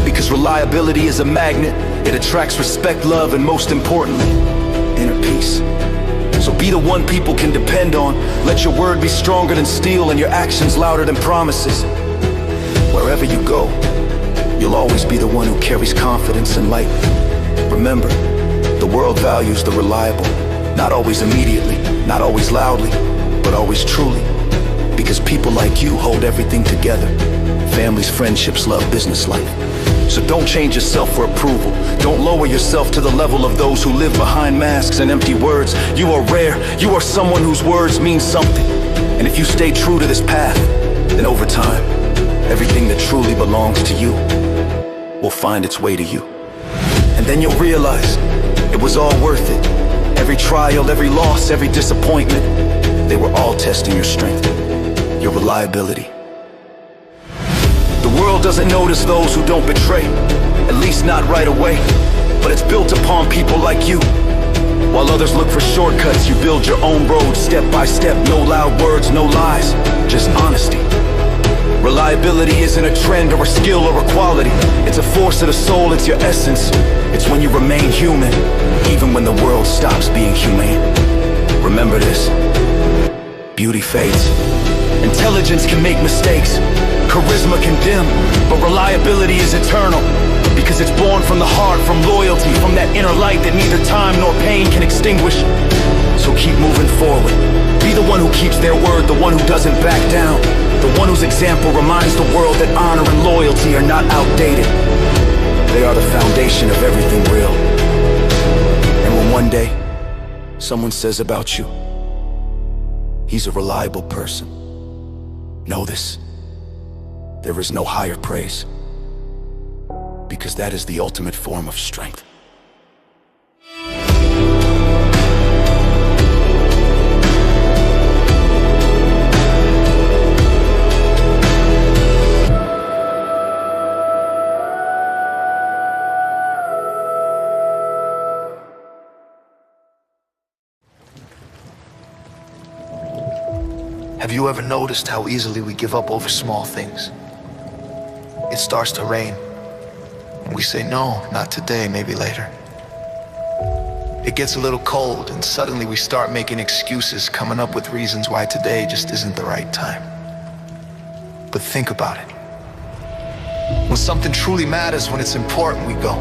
Because reliability is a magnet, it attracts respect, love, and most importantly, inner peace. So be the one people can depend on. Let your word be stronger than steel and your actions louder than promises. Wherever you go, you'll always be the one who carries confidence and light. Remember, the world values the reliable. Not always immediately, not always loudly, but always truly. Because people like you hold everything together. Families, friendships, love, business life. So don't change yourself for approval. Don't lower yourself to the level of those who live behind masks and empty words. You are rare. You are someone whose words mean something. And if you stay true to this path, then over time, everything that truly belongs to you will find its way to you. And then you'll realize it was all worth it. Every trial, every loss, every disappointment, they were all testing your strength, your reliability. The world doesn't notice those who don't betray, at least not right away. But it's built upon people like you. While others look for shortcuts, you build your own road step by step. No loud words, no lies, just honesty. Reliability isn't a trend or a skill or a quality. It's a force of the soul, it's your essence. It's when you remain human, even when the world stops being humane. Remember this: beauty fades. Intelligence can make mistakes. Charisma can dim, but reliability is eternal. Because it's born from the heart, from loyalty, from that inner light that neither time nor pain can extinguish. So keep moving forward. Be the one who keeps their word, the one who doesn't back down, the one whose example reminds the world that honor and loyalty are not outdated. They are the foundation of everything real. And when one day someone says about you, he's a reliable person, know this: there is no higher praise, because that is the ultimate form of strength. Have you ever noticed how easily we give up over small things? It starts to rain, and we say, no, not today, maybe later. It gets a little cold, and suddenly we start making excuses, coming up with reasons why today just isn't the right time. But think about it. When something truly matters, when it's important, we go.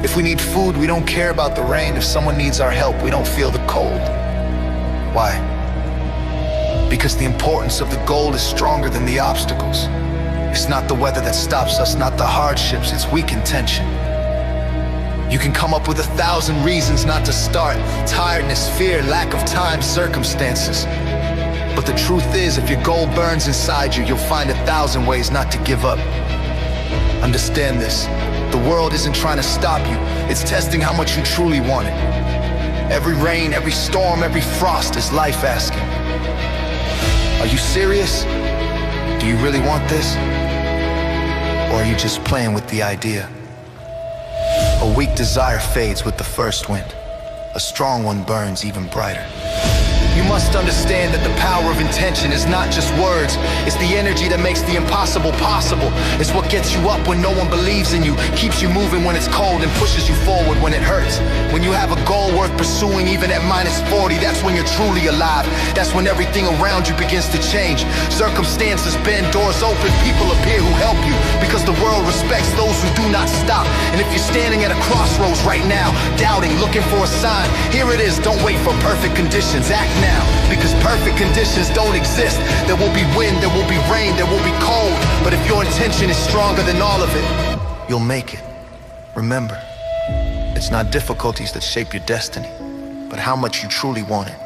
If we need food, we don't care about the rain. If someone needs our help, we don't feel the cold. Why? Because the importance of the goal is stronger than the obstacles. It's not the weather that stops us, not the hardships, it's weak intention. You can come up with 1,000 reasons not to start: tiredness, fear, lack of time, circumstances. But the truth is, if your goal burns inside you, you'll find 1,000 ways not to give up. Understand this: the world isn't trying to stop you, it's testing how much you truly want it. Every rain, every storm, every frost is life asking, are you serious? Do you really want this? Or are you just playing with the idea? A weak desire fades with the first wind. A strong one burns even brighter. You must understand that the power of intention is not just words. It's the energy that makes the impossible possible. It's what gets you up when no one believes in you, keeps you moving when it's cold, and pushes you forward when it hurts. When you have a goal worth pursuing even at -40, that's when you're truly alive. That's when everything around you begins to change. Circumstances bend, doors open, people appear who help you, because the world respects those who do not stop. And if you're standing at a crossroads right now, doubting, looking for a sign, here it is. Don't wait for perfect conditions, act now, because perfect conditions don't exist. There will be wind, there will be rain, there will be cold, but if your intention is stronger than all of it, you'll make it. Remember, it's not difficulties that shape your destiny, but how much you truly want it.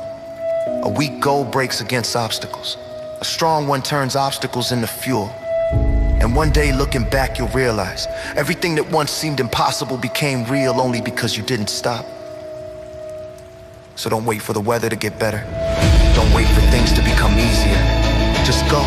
A weak goal breaks against obstacles. A strong one turns obstacles into fuel. And one day, looking back, you'll realize everything that once seemed impossible became real only because you didn't stop. So don't wait for the weather to get better. Don't wait for things to become easier. Just go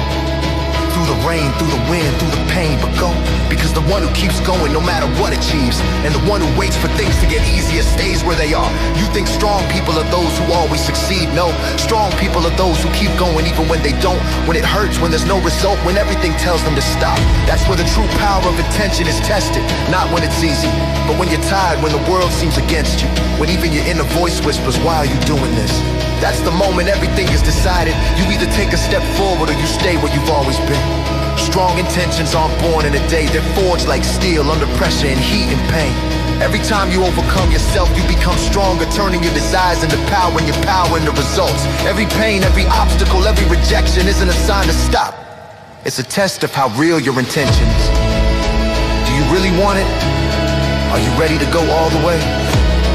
through the rain, through the wind, through the pain, but go. Because the one who keeps going no matter what achieves, and the one who waits for things to get easier stays where they are. You think strong people are those who always succeed? No, strong people are those who keep going even when they don't, when it hurts, when there's no result, when everything tells them to stop. That's where the true power of intention is tested, not when it's easy, but when you're tired, when the world seems against you, when even your inner voice whispers, why are you doing this? That's the moment everything is decided. You either take a step forward or you stay where you've always been. Strong intentions aren't born in a day. They're forged like steel under pressure and heat and pain. Every time you overcome yourself, you become stronger, turning your desires into power and your power into results. Every pain, every obstacle, every rejection isn't a sign to stop. It's a test of how real your intention is. Do you really want it? Are you ready to go all the way?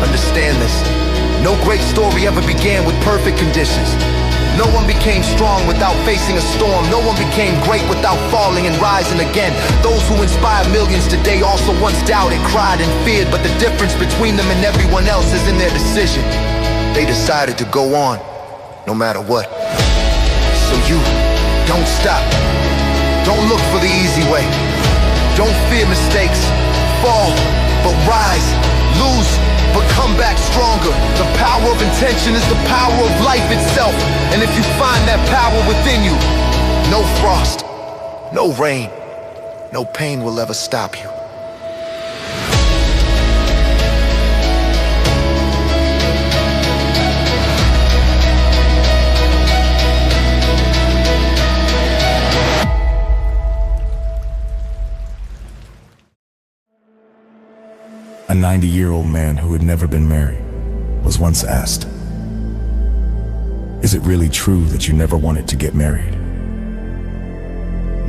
Understand this. No great story ever began with perfect conditions. No one became strong without facing a storm. No one became great without falling and rising again. Those who inspire millions today also once doubted, cried and feared, but the difference between them and everyone else is in their decision. They decided to go on, no matter what. So you, don't stop. Don't look for the easy way. Don't fear mistakes. Fall, but rise. Lose, but come back stronger. The power of intention is the power of life itself. And if you find that power within you, no frost, no rain, no pain will ever stop you. A 90-year-old man who had never been married was once asked, "Is it really true that you never wanted to get married?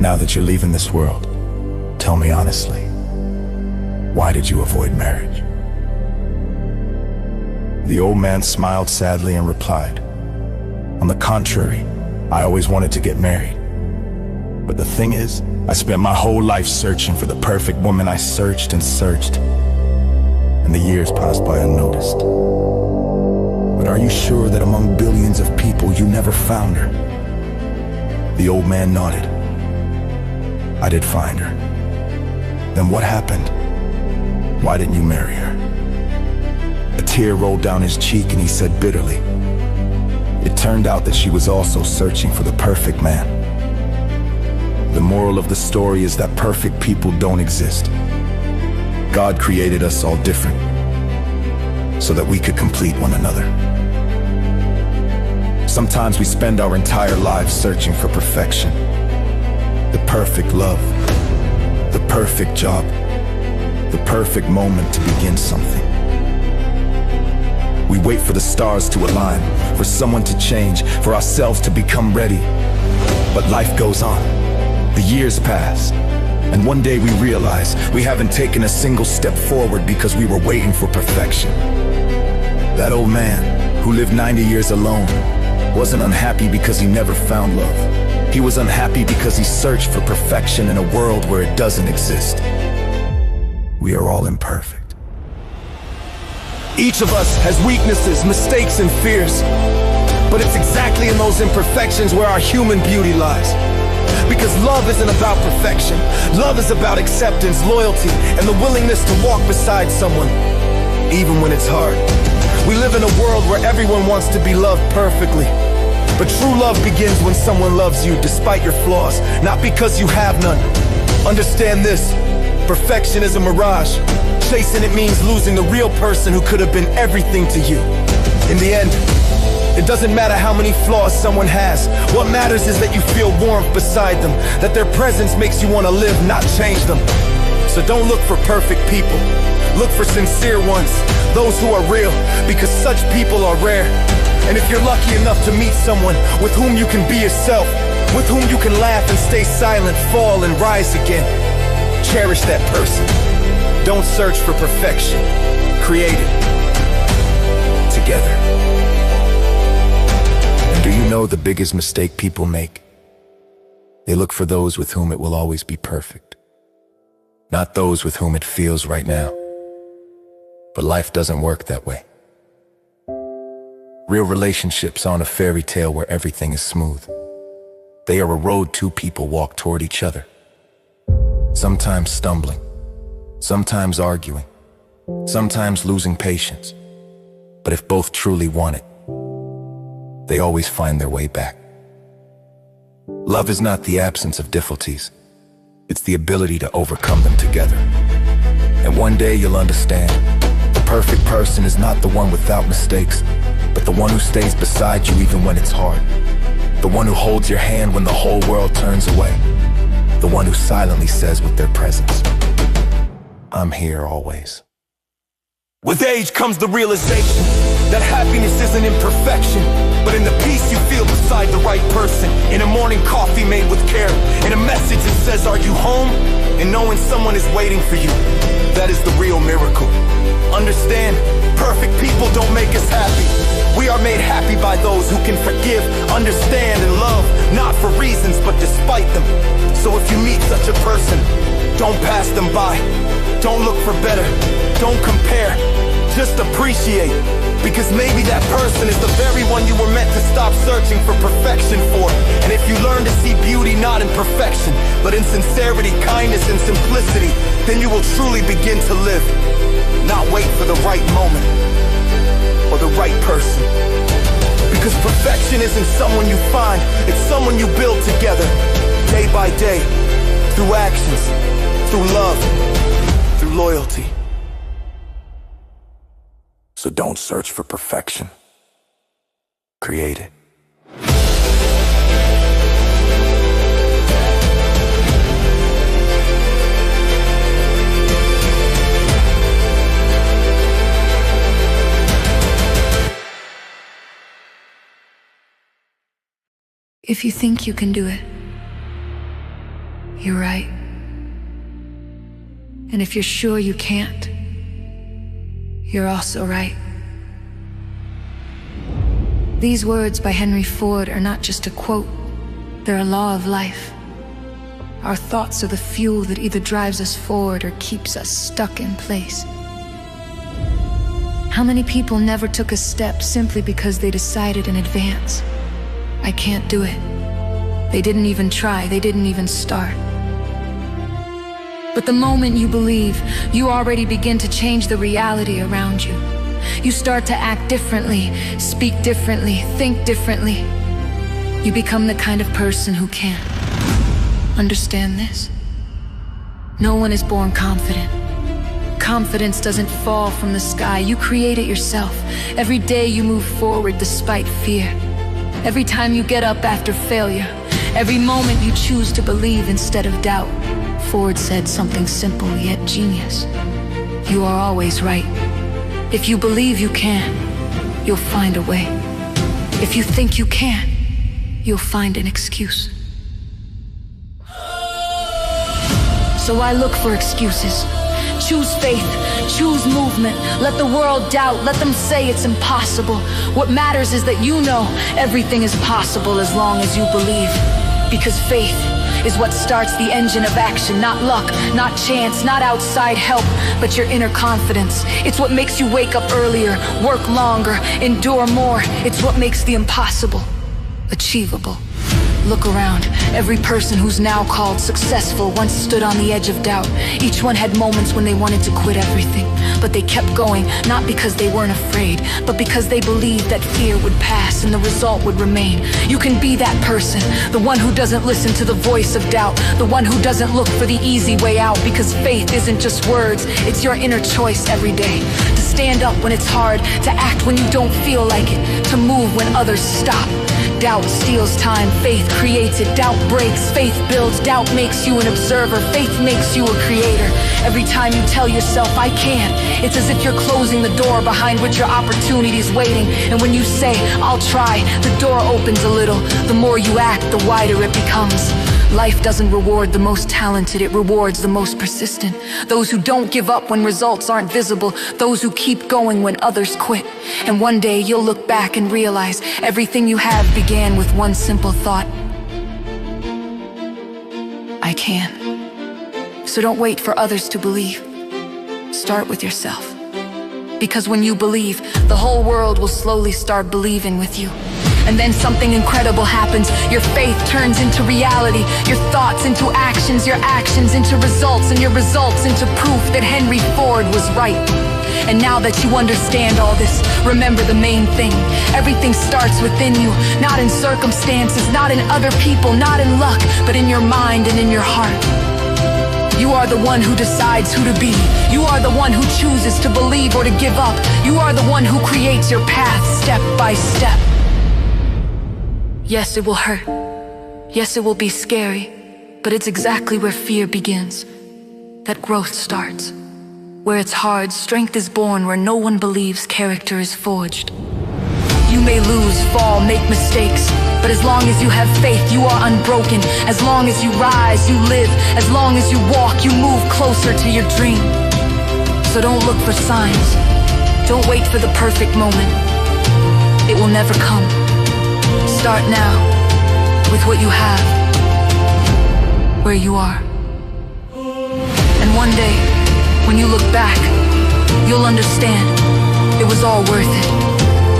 Now that you're leaving this world, tell me honestly, why did you avoid marriage?" The old man smiled sadly and replied, "On the contrary, I always wanted to get married. But the thing is, I spent my whole life searching for the perfect woman. I searched and searched, and the years passed by unnoticed. But are you sure that among billions of people you never found her?" The old man nodded. "I did find her." "Then what happened? Why didn't you marry her?" A tear rolled down his cheek and he said bitterly, "It turned out that she was also searching for the perfect man." The moral of the story is that perfect people don't exist. God created us all different so that we could complete one another. Sometimes we spend our entire lives searching for perfection. The perfect love, the perfect job, the perfect moment to begin something. We wait for the stars to align, for someone to change, for ourselves to become ready. But life goes on. The years pass. And one day we realize we haven't taken a single step forward because we were waiting for perfection. That old man, who lived 90 years alone, wasn't unhappy because he never found love. He was unhappy because he searched for perfection in a world where it doesn't exist. We are all imperfect. Each of us has weaknesses, mistakes, and fears. But it's exactly in those imperfections where our human beauty lies. Because love isn't about perfection. Love is about acceptance, loyalty, and the willingness to walk beside someone, even when it's hard. We live in a world where everyone wants to be loved perfectly. But true love begins when someone loves you despite your flaws, not because you have none. Understand this, perfection is a mirage. Chasing it means losing the real person who could have been everything to you. In the end, it doesn't matter how many flaws someone has. What matters is that you feel warmth beside them, that their presence makes you want to live, not change them. So don't look for perfect people. Look for sincere ones, those who are real, because such people are rare. And if you're lucky enough to meet someone with whom you can be yourself, with whom you can laugh and stay silent, fall and rise again, cherish that person. Don't search for perfection. Create it together. Do you know the biggest mistake people make? They look for those with whom it will always be perfect, not those with whom it feels right now. But life doesn't work that way. Real relationships aren't a fairy tale where everything is smooth. They are a road two people walk toward each other, sometimes stumbling, sometimes arguing, sometimes losing patience. But if both truly want it, they always find their way back. Love is not the absence of difficulties. It's the ability to overcome them together. And one day you'll understand, the perfect person is not the one without mistakes, but the one who stays beside you even when it's hard. The one who holds your hand when the whole world turns away. The one who silently says with their presence, I'm here always. With age comes the realization that happiness isn't in perfection, but in the peace you feel beside the right person, in a morning coffee made with care, in a message that says, are you home? And knowing someone is waiting for you. That is the real miracle. Understand, perfect people don't make us happy. We are made happy by those who can forgive, understand, and love, not for reasons, but despite them. So if you meet such a person, don't pass them by. Don't look for better. Don't compare. Just appreciate. Because maybe that person is the very one you were meant to stop searching for perfection for. And if you learn to see beauty not in perfection, but in sincerity, kindness, and simplicity, then you will truly begin to live. Not wait for the right moment or the right person. Because perfection isn't someone you find, it's someone you build together, day by day, through actions, through love, through loyalty. So don't search for perfection. Create it. If you think you can do it, you're right. And if you're sure you can't, you're also right. These words by Henry Ford are not just a quote, they're a law of life. Our thoughts are the fuel that either drives us forward or keeps us stuck in place. How many people never took a step simply because they decided in advance, I can't do it. They didn't even try, they didn't even start. But the moment you believe, you already begin to change the reality around you. You start to act differently, speak differently, think differently. You become the kind of person who can. Understand this? No one is born confident. Confidence doesn't fall from the sky, you create it yourself. Every day you move forward despite fear. Every time you get up after failure. Every moment you choose to believe instead of doubt. Ford said something simple yet genius. You are always right. If you believe you can, you'll find a way. If you think you can't, you'll find an excuse. So I look for excuses. Choose faith, choose movement. Let the world doubt, let them say it's impossible. What matters is that you know everything is possible as long as you believe. Because faith is what starts the engine of action. Not luck, not chance, not outside help, but your inner confidence. It's what makes you wake up earlier, work longer, endure more. It's what makes the impossible achievable. Look around. Every person who's now called successful once stood on the edge of doubt. Each one had moments when they wanted to quit everything, but they kept going, not because they weren't afraid, but because they believed that fear would pass and the result would remain. You can be that person, the one who doesn't listen to the voice of doubt, the one who doesn't look for the easy way out, because faith isn't just words, it's your inner choice every day. To stand up when it's hard, to act when you don't feel like it, to move when others stop. Doubt steals time, faith creates it. Doubt breaks, faith builds. Doubt makes you an observer, faith makes you a creator. Every time you tell yourself, I can't, it's as if you're closing the door behind which your opportunity is waiting. And when you say, I'll try, the door opens a little. The more you act, the wider it becomes. Life doesn't reward the most talented, it rewards the most persistent. Those who don't give up when results aren't visible, those who keep going when others quit. And one day you'll look back and realize everything you have began with one simple thought. I can. So don't wait for others to believe. Start with yourself. Because when you believe, the whole world will slowly start believing with you. And then something incredible happens. Your faith turns into reality, your thoughts into actions, your actions into results, and your results into proof that Henry Ford was right. And now that you understand all this, remember the main thing. Everything starts within you, not in circumstances, not in other people, not in luck, but in your mind and in your heart. You are the one who decides who to be. You are the one who chooses to believe or to give up. You are the one who creates your path step by step. Yes, it will hurt. Yes, it will be scary. But it's exactly where fear begins, that growth starts. Where it's hard, strength is born. Where no one believes, character is forged. You may lose, fall, make mistakes, but as long as you have faith, you are unbroken. As long as you rise, you live. As long as you walk, you move closer to your dream. So don't look for signs. Don't wait for the perfect moment. It will never come. Start now with what you have, where you are. And one day, when you look back, you'll understand it was all worth it.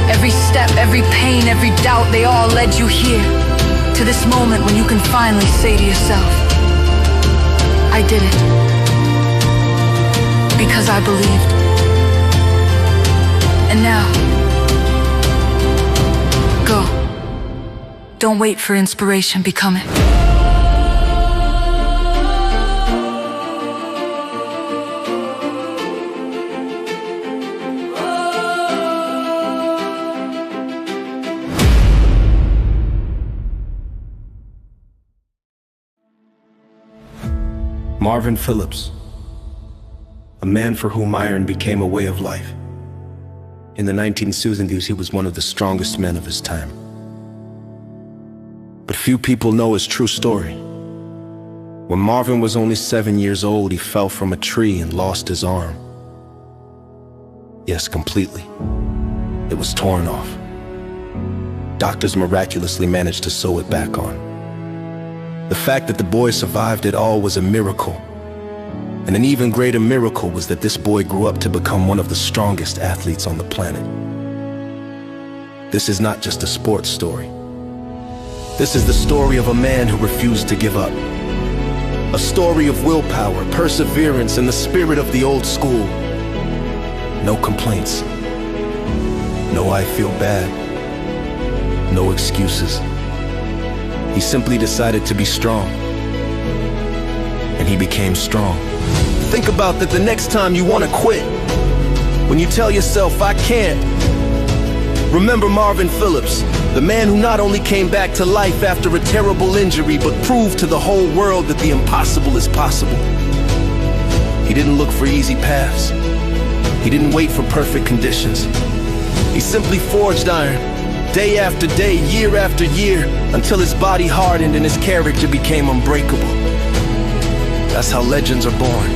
Every step, every pain, every doubt, they all led you here, to this moment when you can finally say to yourself, I did it, because I believed. And now, go. Don't wait for inspiration, become it. Marvin Phillips, a man for whom iron became a way of life. In the 1970s, he was one of the strongest men of his time. But few people know his true story. When Marvin was only 7 years old, he fell from a tree and lost his arm. Yes, completely. It was torn off. Doctors miraculously managed to sew it back on. The fact that the boy survived it all was a miracle. And an even greater miracle was that this boy grew up to become one of the strongest athletes on the planet. This is not just a sports story. This is the story of a man who refused to give up. A story of willpower, perseverance, and the spirit of the old school. No complaints. No I feel bad. No excuses. He simply decided to be strong. And he became strong. Think about that the next time you want to quit. When you tell yourself, I can't. Remember Marvin Phillips, the man who not only came back to life after a terrible injury, but proved to the whole world that the impossible is possible. He didn't look for easy paths. He didn't wait for perfect conditions. He simply forged iron, day after day, year after year, until his body hardened and his character became unbreakable. That's how legends are born.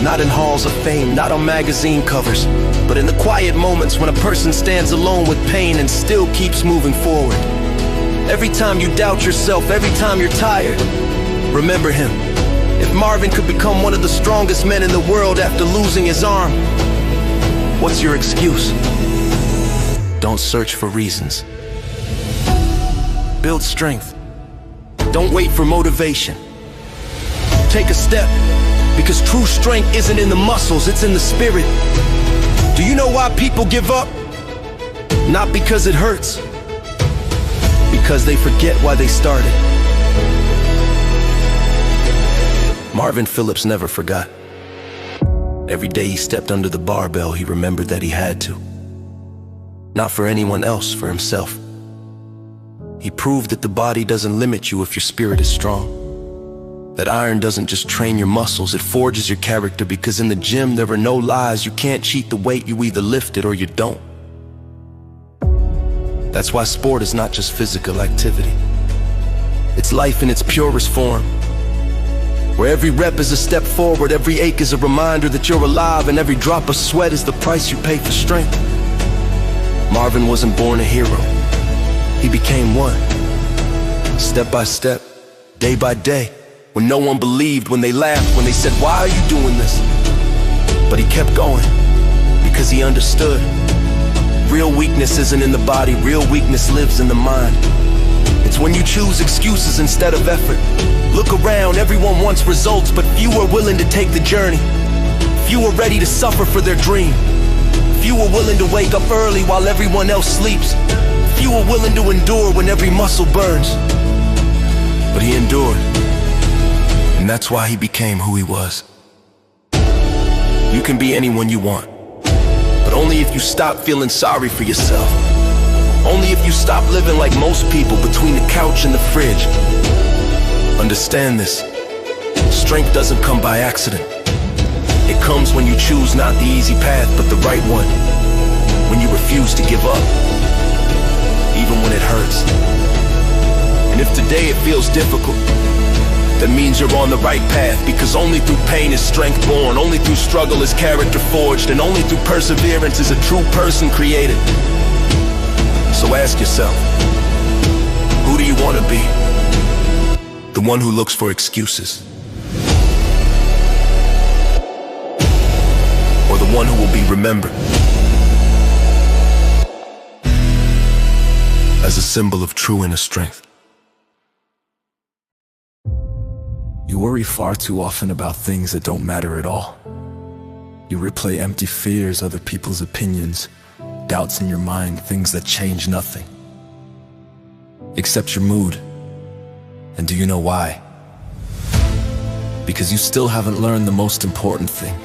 Not in halls of fame, not on magazine covers, but in the quiet moments when a person stands alone with pain and still keeps moving forward. Every time you doubt yourself, every time you're tired, remember him. If Marvin could become one of the strongest men in the world after losing his arm, what's your excuse? Don't search for reasons. Build strength. Don't wait for motivation. Take a step, because true strength isn't in the muscles, it's in the spirit. Do you know why people give up? Not because it hurts, because they forget why they started. Marvin Phillips never forgot. Every day he stepped under the barbell, he remembered that he had to. Not for anyone else, for himself. He proved that the body doesn't limit you if your spirit is strong. That iron doesn't just train your muscles, it forges your character, because in the gym there are no lies. You can't cheat the weight, you either lift it or you don't. That's why sport is not just physical activity. It's life in its purest form, where every rep is a step forward, every ache is a reminder that you're alive, and every drop of sweat is the price you pay for strength. Marvin wasn't born a hero. He became one. Step by step, day by day. When no one believed, when they laughed, when they said, why are you doing this? But he kept going, because he understood. real weakness isn't in the body, real weakness lives in the mind. It's when you choose excuses instead of effort. Look around, everyone wants results, but few are willing to take the journey. Few are ready to suffer for their dream. Few are willing to wake up early while everyone else sleeps. Few are willing to endure when every muscle burns. But he endured, and that's why he became who he was. You can be anyone you want, but only if you stop feeling sorry for yourself. Only if you stop living like most people between the couch and the fridge. Understand this. Strength doesn't come by accident. It comes when you choose not the easy path, but the right one. When you refuse to give up, even when it hurts. And if today it feels difficult, that means you're on the right path, because only through pain is strength born, only through struggle is character forged, and only through perseverance is a true person created. So ask yourself, who do you want to be? The one who looks for excuses? Or the one who will be remembered as a symbol of true inner strength? You worry far too often about things that don't matter at all. You replay empty fears, other people's opinions, doubts in your mind, things that change nothing except your mood. And do you know why? Because you still haven't learned the most important thing: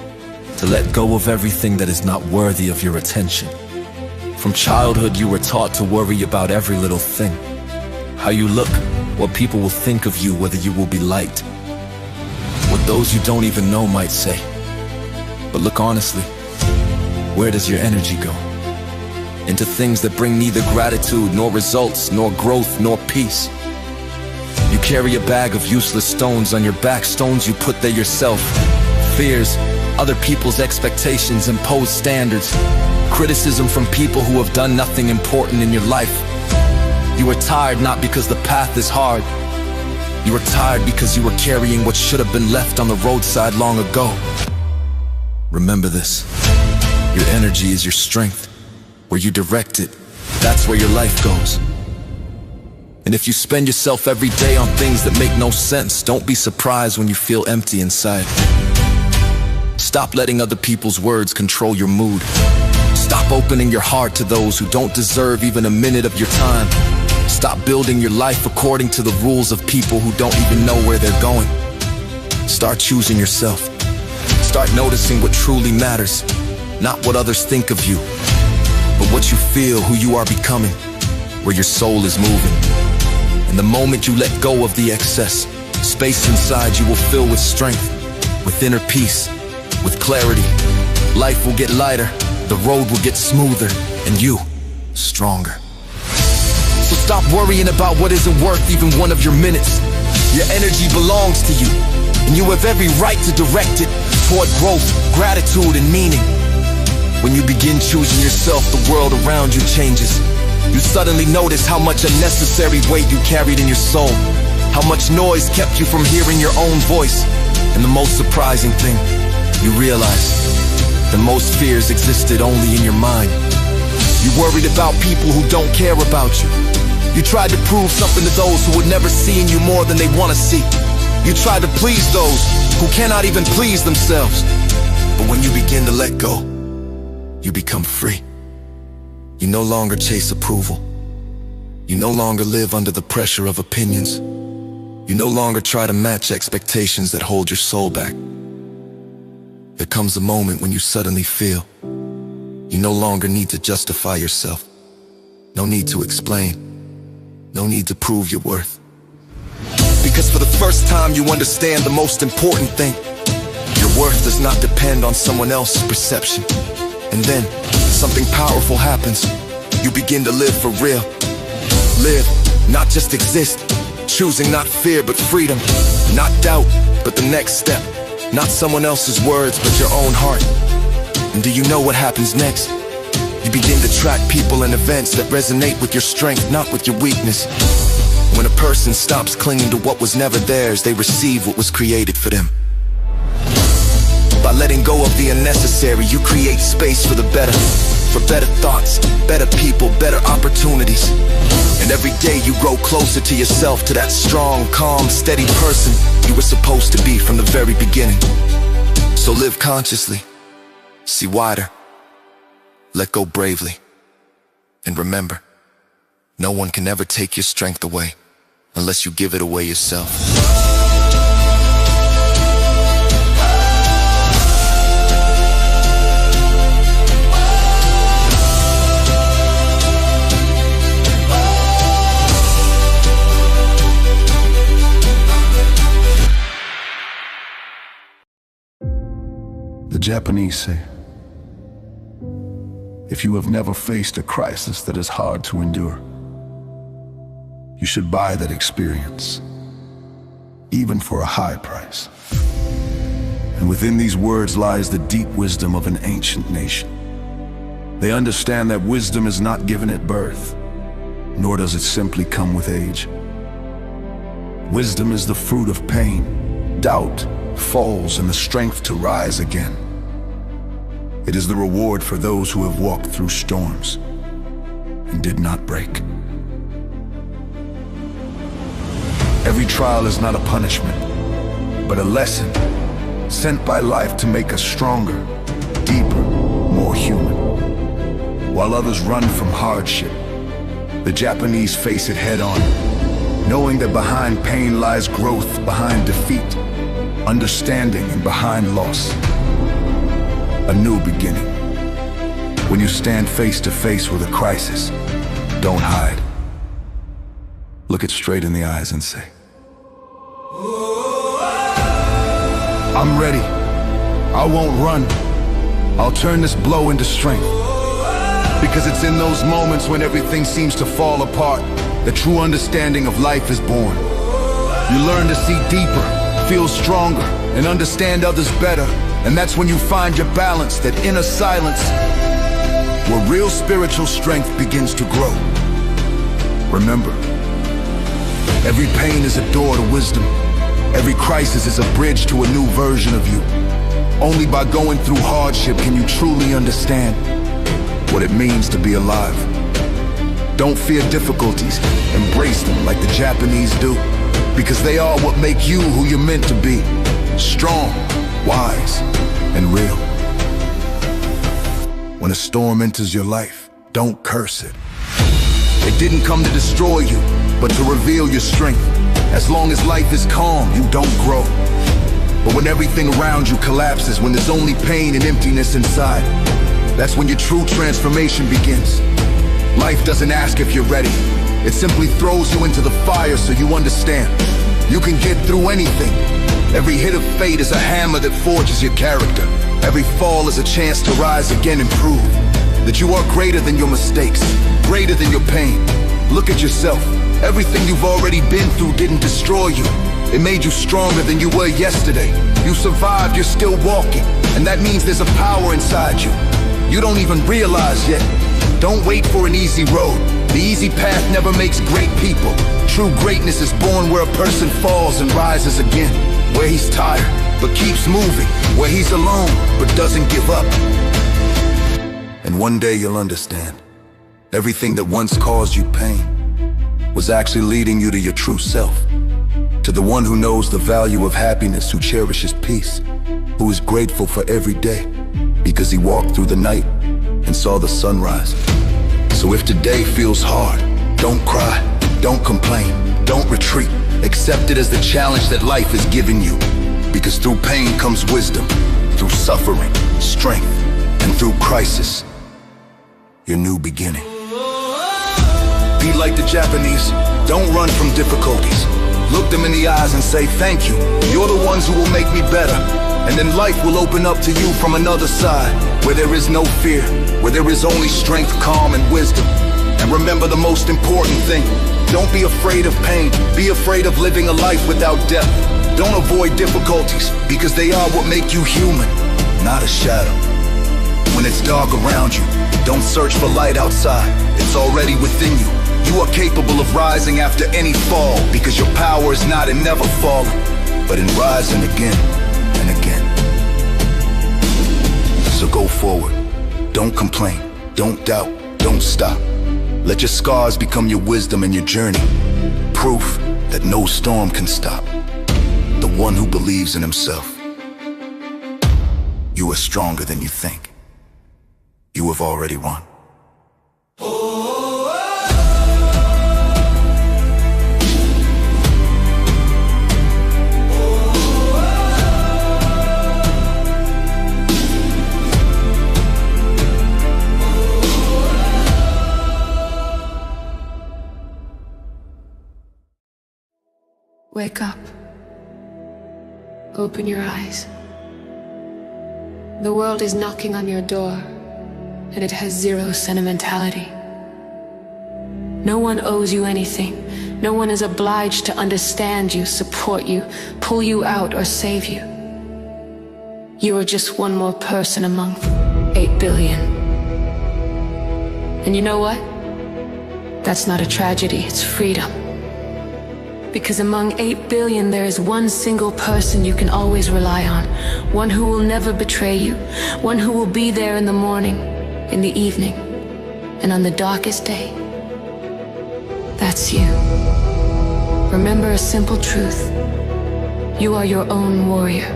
to let go of everything that is not worthy of your attention. From childhood, you were taught to worry about every little thing. How you look, what people will think of you, whether you will be liked, what those you don't even know might say. But look honestly, where does your energy go? Into things that bring neither gratitude, nor results, nor growth, nor peace. You carry a bag of useless stones on your back, stones you put there yourself. Fears, other people's expectations, imposed standards, criticism from people who have done nothing important in your life. You are tired not because the path is hard. You are tired because you were carrying what should have been left on the roadside long ago. Remember this: your energy is your strength. Where you direct it, that's where your life goes. And if you spend yourself every day on things that make no sense, don't be surprised when you feel empty inside. Stop letting other people's words control your mood. Stop opening your heart to those who don't deserve even a minute of your time. Stop building your life according to the rules of people who don't even know where they're going. Start choosing yourself. Start noticing what truly matters, not what others think of you, but what you feel, who you are becoming, where your soul is moving. And the moment you let go of the excess, space inside you will fill with strength, with inner peace, with clarity. Life will get lighter, the road will get smoother, and you, stronger. So stop worrying about what isn't worth even one of your minutes. Your energy belongs to you, and you have every right to direct it toward growth, gratitude, and meaning. When you begin choosing yourself, the world around you changes. You suddenly notice how much unnecessary weight you carried in your soul, how much noise kept you from hearing your own voice. And the most surprising thing, you realize the most fears existed only in your mind. You worried about people who don't care about you. You tried to prove something to those who would never see in you more than they want to see. You tried to please those who cannot even please themselves. But when you begin to let go, you become free. You no longer chase approval. You no longer live under the pressure of opinions. You no longer try to match expectations that hold your soul back. There comes a moment when you suddenly feel you no longer need to justify yourself. No need to explain. No need to prove your worth. Because for the first time you understand the most important thing: your worth does not depend on someone else's perception. And then something powerful happens. You begin to live for real. Live, not just exist. Choosing not fear but freedom. Not doubt, but the next step. Not someone else's words, but your own heart. And do you know what happens next? You begin to track people and events that resonate with your strength, not with your weakness. When a person stops clinging to what was never theirs, they receive what was created for them. By letting go of the unnecessary, you create space for the better. For better thoughts, better people, better opportunities. And every day you grow closer to yourself, to that strong, calm, steady person you were supposed to be from the very beginning. So live consciously, see wider, let go bravely. And remember, no one can ever take your strength away unless you give it away yourself. The Japanese say, if you have never faced a crisis that is hard to endure, you should buy that experience, even for a high price. And within these words lies the deep wisdom of an ancient nation. They understand that wisdom is not given at birth, nor does it simply come with age. Wisdom is the fruit of pain, doubt, falls, and the strength to rise again. It is the reward for those who have walked through storms and did not break. Every trial is not a punishment, but a lesson sent by life to make us stronger, deeper, more human. While others run from hardship, the Japanese face it head on, knowing that behind pain lies growth, behind defeat, understanding, and behind loss, a new beginning. When you stand face to face with a crisis, don't hide. Look it straight in the eyes and say, I'm ready. I won't run. I'll turn this blow into strength. Because it's in those moments when everything seems to fall apart, the true understanding of life is born. You learn to see deeper, feel stronger, and understand others better. And that's when you find your balance, that inner silence, where real spiritual strength begins to grow. Remember, every pain is a door to wisdom. Every crisis is a bridge to a new version of you. Only by going through hardship can you truly understand what it means to be alive. Don't fear difficulties, embrace them like the Japanese do, because they are what make you who you're meant to be. Strong, wise, and real. When a storm enters your life, don't curse it. It didn't come to destroy you, but to reveal your strength. As long as life is calm, you don't grow. But when everything around you collapses, when there's only pain and emptiness inside, that's when your true transformation begins. Life doesn't ask if you're ready. It simply throws you into the fire so you understand. You can get through anything. Every hit of fate is a hammer that forges your character. Every fall is a chance to rise again and prove that you are greater than your mistakes, greater than your pain. Look at yourself. Everything you've already been through didn't destroy you. It made you stronger than you were yesterday. You survived, you're still walking, and that means there's a power inside you you don't even realize yet. Don't wait for an easy road. The easy path never makes great people. True greatness is born where a person falls and rises again, where he's tired but keeps moving, where he's alone but doesn't give up. And one day you'll understand, everything that once caused you pain was actually leading you to your true self, to the one who knows the value of happiness, who cherishes peace, who is grateful for every day because he walked through the night and saw the sunrise. So if today feels hard, don't cry, don't complain, don't retreat. Accept it as the challenge that life is giving you, because through pain comes wisdom, through suffering, strength, and through crisis, your new beginning. Be like the Japanese. Don't run from difficulties. Look them in the eyes and say, thank you. You're the ones who will make me better. And then life will open up to you from another side, where there is no fear, where there is only strength, calm, and wisdom. And remember the most important thing. Don't be afraid of pain. Be afraid of living a life without death. Don't avoid difficulties, because they are what make you human, not a shadow. When it's dark around you, don't search for light outside. It's already within you. You are capable of rising after any fall, because your power is not in never falling, but in rising again and again. So go forward. Don't complain. Don't doubt. Don't stop. Let your scars become your wisdom and your journey. Proof that no storm can stop the one who believes in himself. You are stronger than you think. You have already won. Wake up. Open your eyes. The world is knocking on your door, and it has zero sentimentality. No one owes you anything. No one is obliged to understand you, support you, pull you out, or save you. You are just one more person among 8 billion. And you know what? That's not a tragedy, it's freedom. Because among 8 billion, there is one single person you can always rely on. One who will never betray you. One who will be there in the morning, in the evening, and on the darkest day. That's you. Remember a simple truth. You are your own warrior.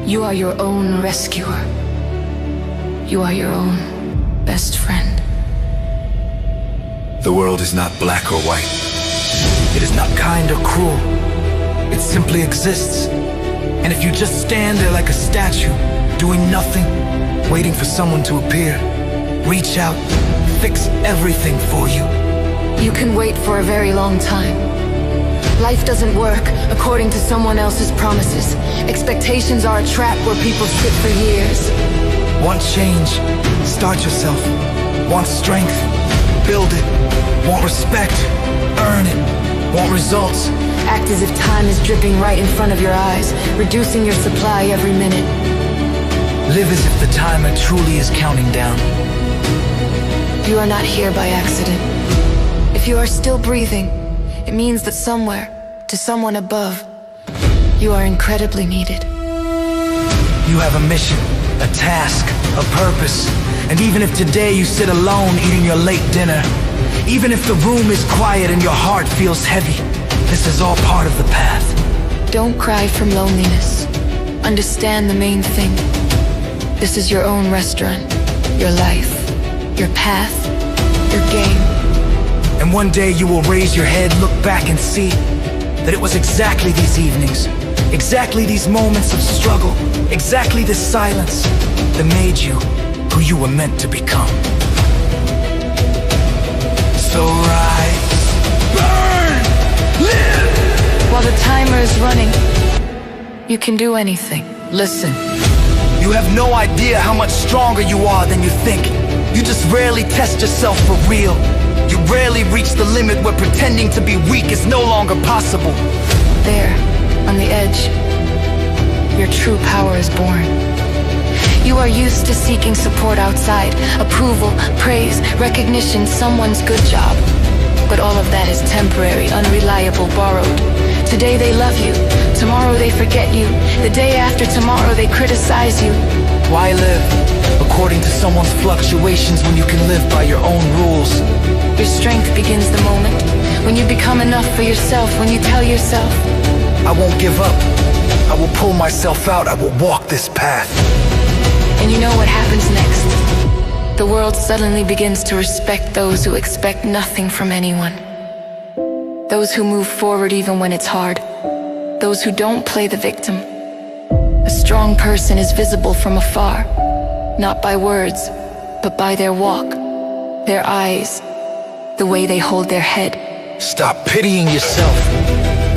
You are your own rescuer. You are your own best friend. The world is not black or white. It is not kind or cruel. It simply exists. And if you just stand there like a statue, doing nothing, waiting for someone to appear, reach out, fix everything for you. You can wait for a very long time. Life doesn't work according to someone else's promises. Expectations are a trap where people sit for years. Want change? Start yourself. Want strength? Build it. Want respect? Earn it. Want results? Act as if time is dripping right in front of your eyes, reducing your supply every minute. Live as if the timer truly is counting down. You are not here by accident. If you are still breathing, it means that somewhere, to someone above, you are incredibly needed. You have a mission, a task, a purpose. And even if today you sit alone eating your late dinner, even if the room is quiet and your heart feels heavy, this is all part of the path. Don't cry from loneliness. Understand the main thing. This is your own restaurant, your life, your path, your game. And one day you will raise your head, look back and see that it was exactly these evenings, exactly these moments of struggle, exactly this silence that made you who you were meant to become. So rise, burn, live! While the timer is running, you can do anything. Listen, you have no idea how much stronger you are than you think. You just rarely test yourself for real. You rarely reach the limit where pretending to be weak is no longer possible. There, on the edge, your true power is born. You are used to seeking support outside, approval, praise, recognition, someone's good job. But all of that is temporary, unreliable, borrowed. Today they love you, tomorrow they forget you, the day after tomorrow they criticize you. Why live according to someone's fluctuations when you can live by your own rules? Your strength begins the moment when you become enough for yourself, when you tell yourself, I won't give up. I will pull myself out. I will walk this path. And you know what happens next? The world suddenly begins to respect those who expect nothing from anyone. Those who move forward even when it's hard. Those who don't play the victim. A strong person is visible from afar, not by words, but by their walk, their eyes, the way they hold their head. Stop pitying yourself.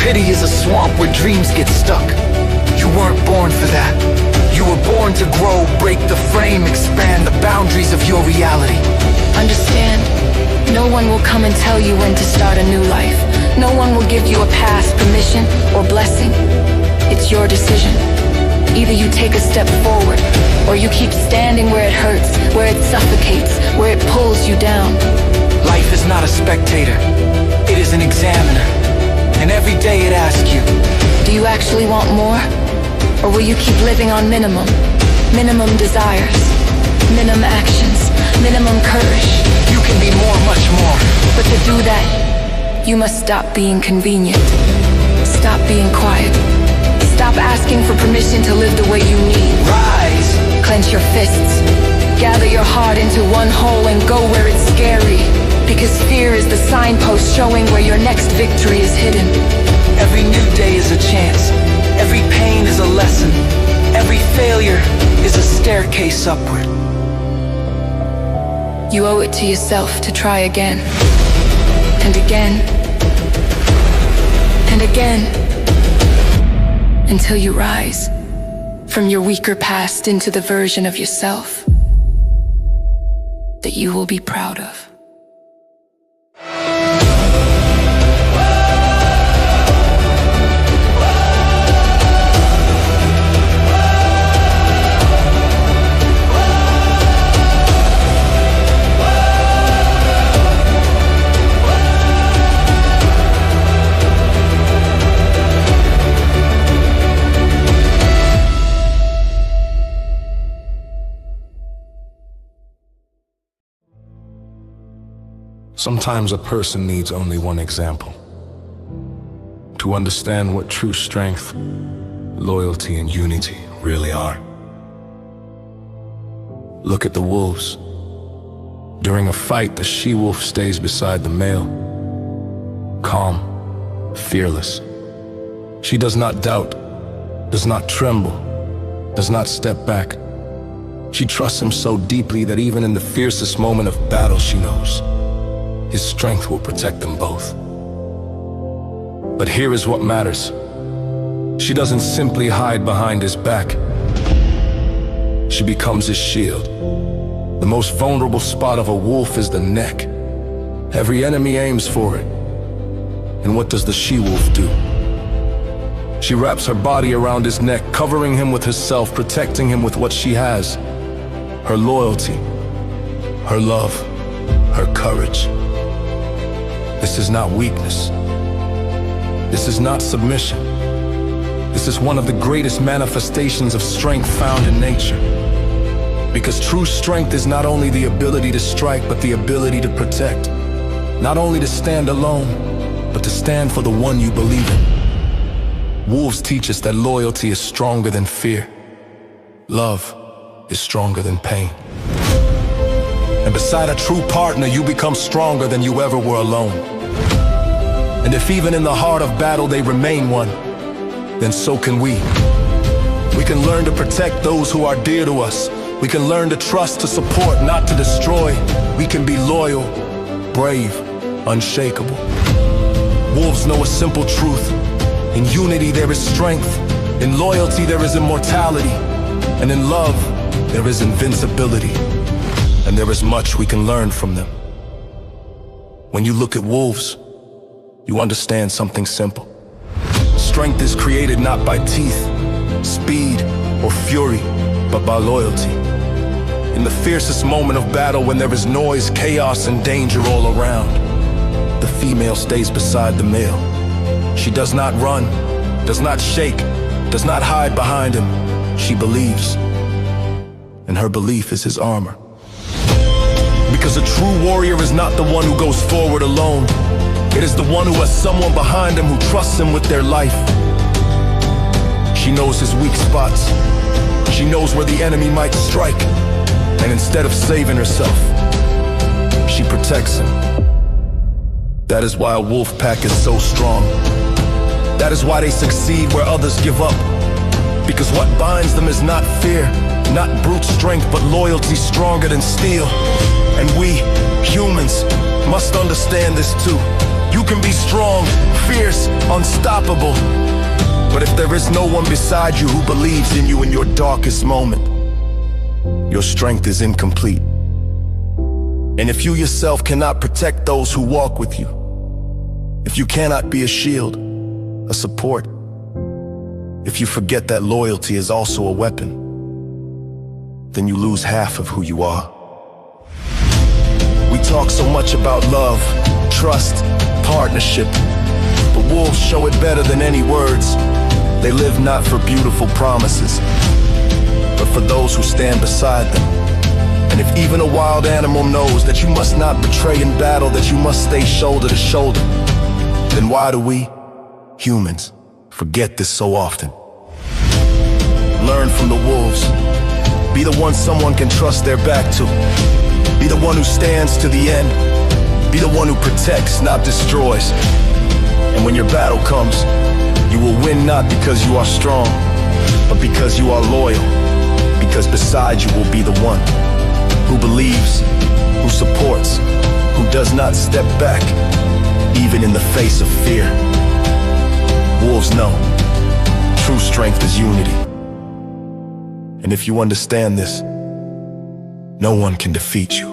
Pity is a swamp where dreams get stuck. You weren't born for that. You were born to grow, break the frame, expand the boundaries of your reality. Understand, no one will come and tell you when to start a new life. No one will give you a pass, permission, or blessing. It's your decision. Either you take a step forward, or you keep standing where it hurts, where it suffocates, where it pulls you down. Life is not a spectator. It is an examiner. And every day it asks you, do you actually want more? Or will you keep living on minimum? minimum desires, minimum actions, minimum courage. You can be more, much more. But to do that, you must stop being convenient. Stop being quiet. Stop asking for permission to live the way you need. Rise! Clench your fists. Gather your heart into one whole and go where it's scary. Because fear is the signpost showing where your next victory is hidden. Every new day is a chance. Every pain is a lesson. Every failure is a staircase upward. You owe it to yourself to try again. And again. And again. Until you rise from your weaker past into the version of yourself that you will be proud of. Sometimes a person needs only one example to understand what true strength, loyalty, and unity really are. Look at the wolves. During a fight, the she-wolf stays beside the male, calm, fearless. She does not doubt, does not tremble, does not step back. She trusts him so deeply that even in the fiercest moment of battle, she knows his strength will protect them both. But here is what matters. She doesn't simply hide behind his back. She becomes his shield. The most vulnerable spot of a wolf is the neck. Every enemy aims for it. And what does the she-wolf do? She wraps her body around his neck, covering him with herself, protecting him with what she has. Her loyalty, her love, her courage. This is not weakness. This is not submission. This is one of the greatest manifestations of strength found in nature. Because true strength is not only the ability to strike, but the ability to protect. Not only to stand alone, but to stand for the one you believe in. Wolves teach us that loyalty is stronger than fear. Love is stronger than pain. And beside a true partner, you become stronger than you ever were alone. And if even in the heart of battle they remain one, then so can we. We can learn to protect those who are dear to us. We can learn to trust, to support, not to destroy. We can be loyal, brave, unshakable. Wolves know a simple truth. In unity there is strength. In loyalty there is immortality. And in love there is invincibility. And there is much we can learn from them. When you look at wolves, you understand something simple. Strength is created not by teeth, speed, or fury, but by loyalty. In the fiercest moment of battle, when there is noise, chaos, and danger all around, the female stays beside the male. She does not run, does not shake, does not hide behind him. She believes, and her belief is his armor. Because a true warrior is not the one who goes forward alone. It is the one who has someone behind him who trusts him with their life. She knows his weak spots. She knows where the enemy might strike. And instead of saving herself, she protects him. That is why a wolf pack is so strong. That is why they succeed where others give up. Because what binds them is not fear, not brute strength, but loyalty stronger than steel. And we, humans, must understand this too. You can be strong, fierce, unstoppable. But if there is no one beside you who believes in you in your darkest moment, your strength is incomplete. And if you yourself cannot protect those who walk with you, if you cannot be a shield, a support, if you forget that loyalty is also a weapon, then you lose half of who you are. We talk so much about love, trust, partnership, but wolves show it better than any words. They live not for beautiful promises, but for those who stand beside them. And if even a wild animal knows that you must not betray in battle, that you must stay shoulder to shoulder, then why do we, humans, forget this so often? Learn from the wolves. Be the one someone can trust their back to. Be the one who stands to the end. Be the one who protects, not destroys. And when your battle comes, you will win not because you are strong, but because you are loyal. Because beside you will be the one who believes, who supports, who does not step back, even in the face of fear. Wolves know true strength is unity. And if you understand this, no one can defeat you.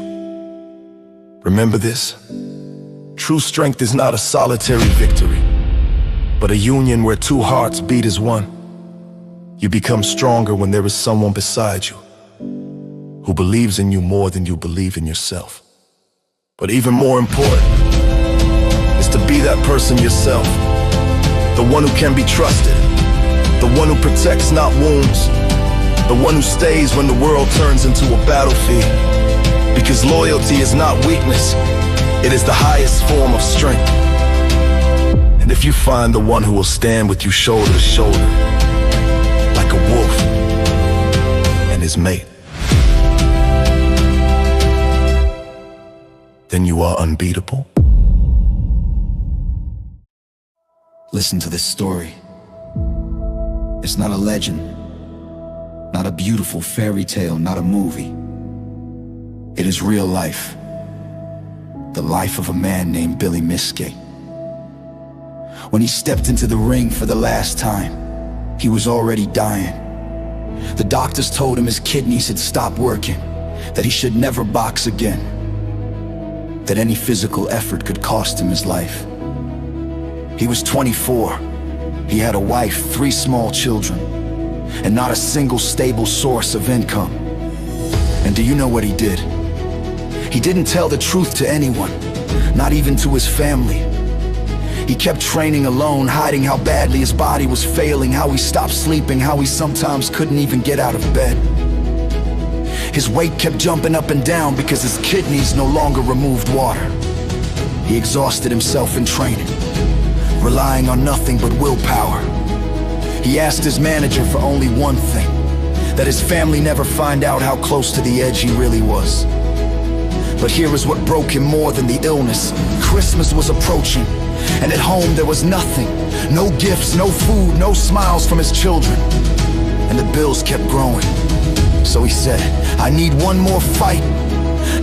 Remember this: true strength is not a solitary victory, but a union where two hearts beat as one. You become stronger when there is someone beside you who believes in you more than you believe in yourself. But even more important is to be that person yourself, the one who can be trusted, the one who protects, not wounds, the one who stays when the world turns into a battlefield. Because loyalty is not weakness, it is the highest form of strength. And if you find the one who will stand with you shoulder to shoulder, like a wolf and his mate, then you are unbeatable. Listen to this story. It's not a legend, not a beautiful fairy tale, not a movie. It is real life. The life of a man named Billy Miskay. When he stepped into the ring for the last time, he was already dying. The doctors told him his kidneys had stopped working, that he should never box again, that any physical effort could cost him his life. He was 24. He had a wife, 3 small children, and not a single stable source of income. And do you know what he did? He didn't tell the truth to anyone, not even to his family. He kept training alone, hiding how badly his body was failing, how he stopped sleeping, how he sometimes couldn't even get out of bed. His weight kept jumping up and down because his kidneys no longer removed water. He exhausted himself in training, relying on nothing but willpower. He asked his manager for only one thing: that his family never find out how close to the edge he really was. But here is what broke him more than the illness. Christmas was approaching, and at home there was nothing. No gifts, no food, no smiles from his children. And the bills kept growing. So he said, I need one more fight.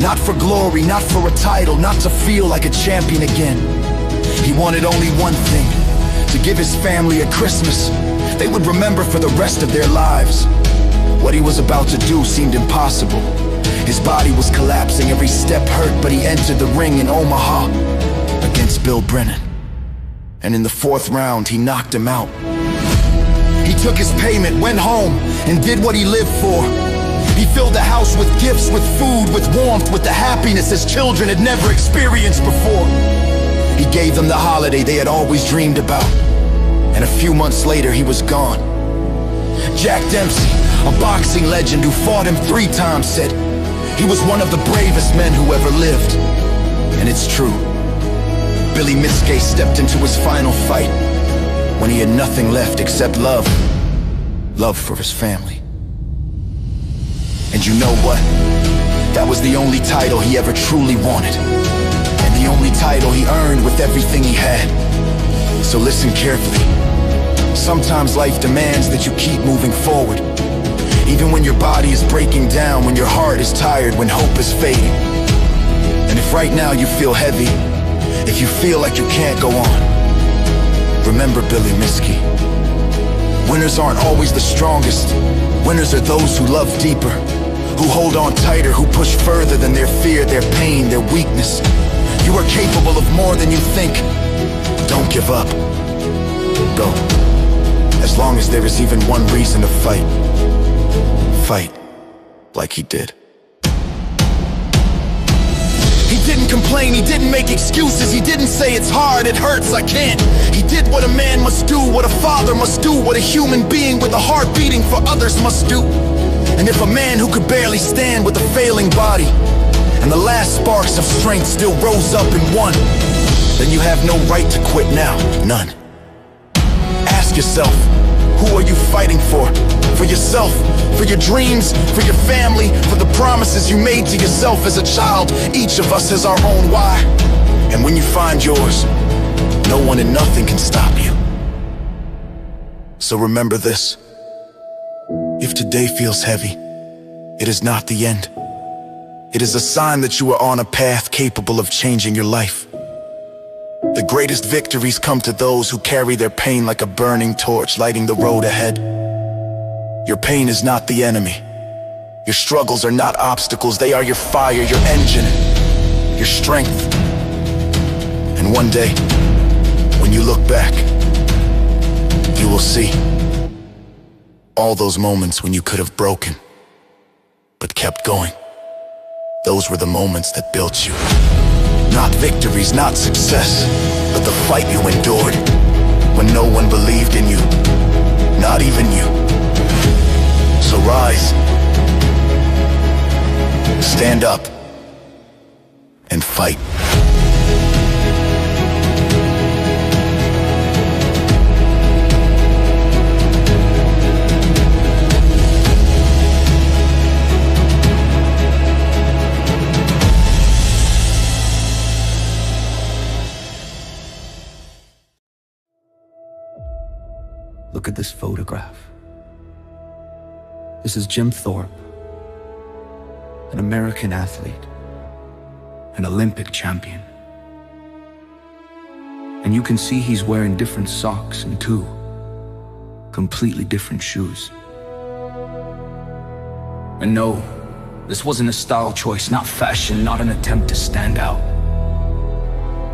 Not for glory, not for a title, not to feel like a champion again. He wanted only one thing: to give his family a Christmas they would remember for the rest of their lives. What he was about to do seemed impossible. His body was collapsing, every step hurt, but he entered the ring in Omaha against Bill Brennan. And in the 4th round, he knocked him out. He took his payment, went home, and did what he lived for. He filled the house with gifts, with food, with warmth, with the happiness his children had never experienced before. He gave them the holiday they had always dreamed about. And a few months later, he was gone. Jack Dempsey, a boxing legend who fought him 3 times, said he was one of the bravest men who ever lived. And it's true. Billy Miskay stepped into his final fight when he had nothing left except love. Love for his family. And you know what? That was the only title he ever truly wanted. And the only title he earned with everything he had. So listen carefully. Sometimes life demands that you keep moving forward, even when your body is breaking down, when your heart is tired, when hope is fading. And if right now you feel heavy, if you feel like you can't go on, remember Billy Miskay. Winners aren't always the strongest. Winners are those who love deeper, who hold on tighter, who push further than their fear, their pain, their weakness. You are capable of more than you think. Don't give up. Go. As long as there is even one reason to fight, fight like he did. He didn't complain, he didn't make excuses, he didn't say it's hard, it hurts, I can't. He did what a man must do, what a father must do, what a human being with a heart beating for others must do. And if a man who could barely stand with a failing body, and the last sparks of strength still rose up and won, then you have no right to quit now, none. Ask yourself, who are you fighting for? For yourself, for your dreams, for your family, for the promises you made to yourself as a child. Each of us has our own why. And when you find yours, no one and nothing can stop you. So remember this. If today feels heavy, it is not the end. It is a sign that you are on a path capable of changing your life. The greatest victories come to those who carry their pain like a burning torch, lighting the road ahead. Your pain is not the enemy. Your struggles are not obstacles. They are your fire, your engine, your strength. And one day, when you look back, you will see all those moments when you could have broken, but kept going. Those were the moments that built you. Not victories, not success, but the fight you endured when no one believed in you, not even you. So rise, stand up, and fight. Look at this photograph. This is Jim Thorpe, an American athlete, an Olympic champion. And you can see he's wearing different socks and two completely different shoes. And no, this wasn't a style choice, not fashion, not an attempt to stand out.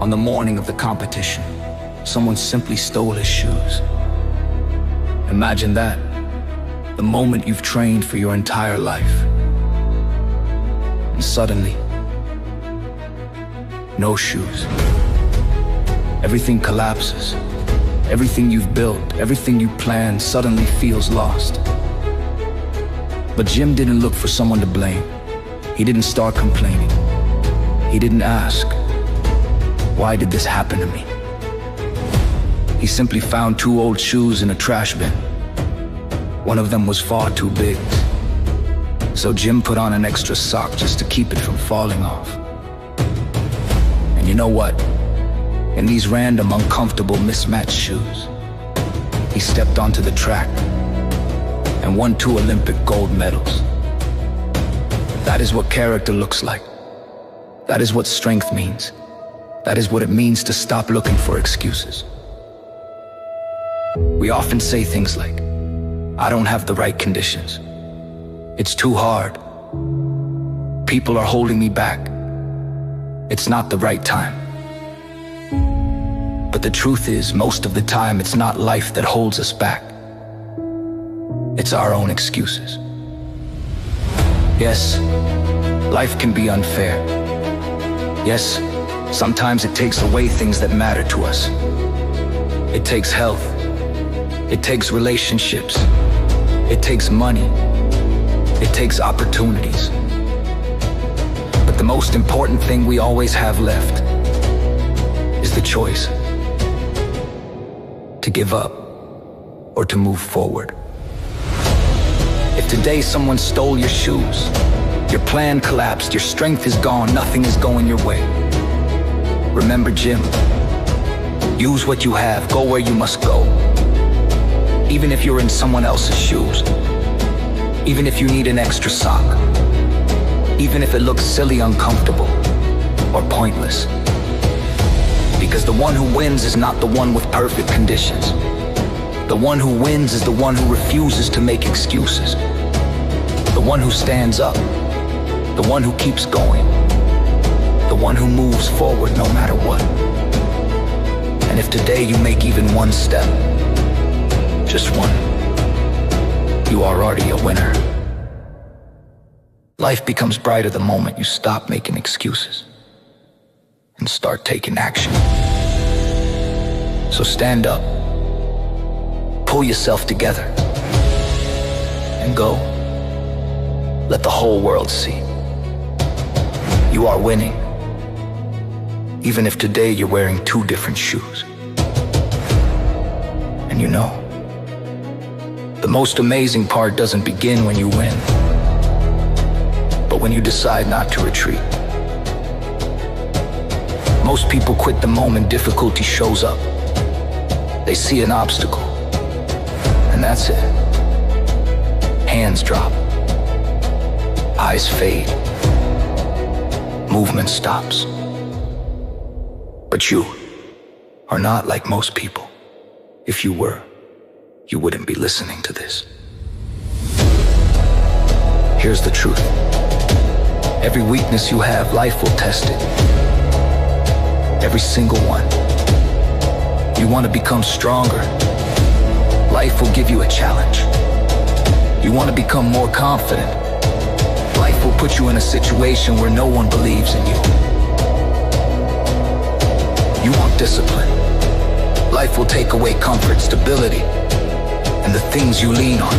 On the morning of the competition, someone simply stole his shoes. Imagine that, the moment you've trained for your entire life. And suddenly, no shoes. Everything collapses. Everything you've built, everything you planned suddenly feels lost. But Jim didn't look for someone to blame. He didn't start complaining. He didn't ask, why did this happen to me? He simply found two old shoes in a trash bin. One of them was far too big, so Jim put on an extra sock just to keep it from falling off. And you know what? In these random, uncomfortable, mismatched shoes, he stepped onto the track and won 2 Olympic gold medals. That is what character looks like. That is what strength means. That is what it means to stop looking for excuses. We often say things like, I don't have the right conditions. It's too hard. People are holding me back. It's not the right time. But the truth is, most of the time, it's not life that holds us back. It's our own excuses. Yes, life can be unfair. Yes, sometimes it takes away things that matter to us. It takes health. It takes relationships. It takes money. It takes opportunities. But the most important thing we always have left is the choice to give up or to move forward. If today someone stole your shoes, your plan collapsed, your strength is gone, nothing is going your way, remember Jim. Use what you have, go where you must go. Even if you're in someone else's shoes, even if you need an extra sock, even if it looks silly, uncomfortable, or pointless. Because the one who wins is not the one with perfect conditions. The one who wins is the one who refuses to make excuses. The one who stands up, the one who keeps going, the one who moves forward no matter what. And if today you make even one step, just one, you are already a winner. Life becomes brighter the moment you stop making excuses and start taking action. So stand up, pull yourself together, and go. Let the whole world see. You are winning, even if today you're wearing 2 different shoes. And you know, the most amazing part doesn't begin when you win, but when you decide not to retreat. Most people quit the moment difficulty shows up. They see an obstacle, and that's it. Hands drop, eyes fade, movement stops. But you are not like most people. If you were, you wouldn't be listening to this. Here's the truth. Every weakness you have, life will test it. Every single one. You want to become stronger. Life will give you a challenge. You want to become more confident. Life will put you in a situation where no one believes in you. You want discipline. Life will take away comfort, stability, and the things you lean on.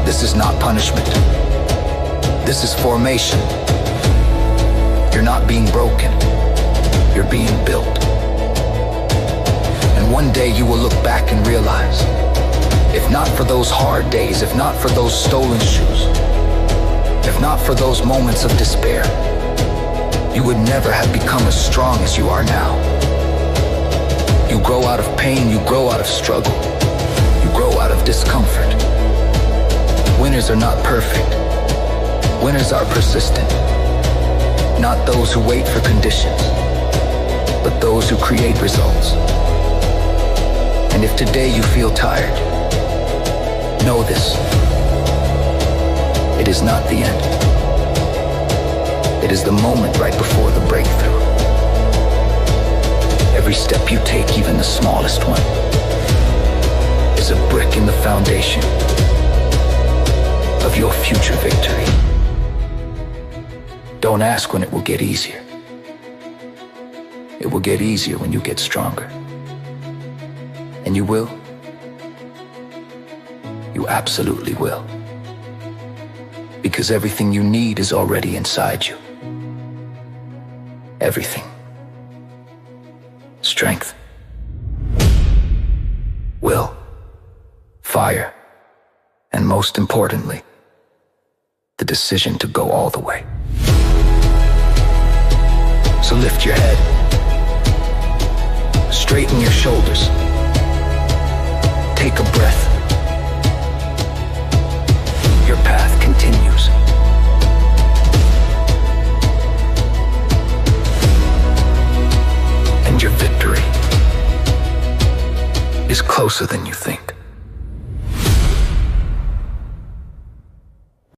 This is not punishment. This is formation. You're not being broken. You're being built. And one day you will look back and realize, if not for those hard days, if not for those stolen shoes, if not for those moments of despair, you would never have become as strong as you are now. You grow out of pain, you grow out of struggle, you grow out of discomfort. Winners are not perfect. Winners are persistent. Not those who wait for conditions, but those who create results. And if today you feel tired, know this. It is not the end. It is the moment right before the breakthrough. Every step you take, even the smallest one, is a brick in the foundation of your future victory. Don't ask when it will get easier. It will get easier when you get stronger. And you will. You absolutely will. Because everything you need is already inside you. Everything. Strength. Will. Fire. And most importantly, the decision to go all the way. So lift your head. Straighten your shoulders. Take a breath. Your path continues. And your victory is closer than you think.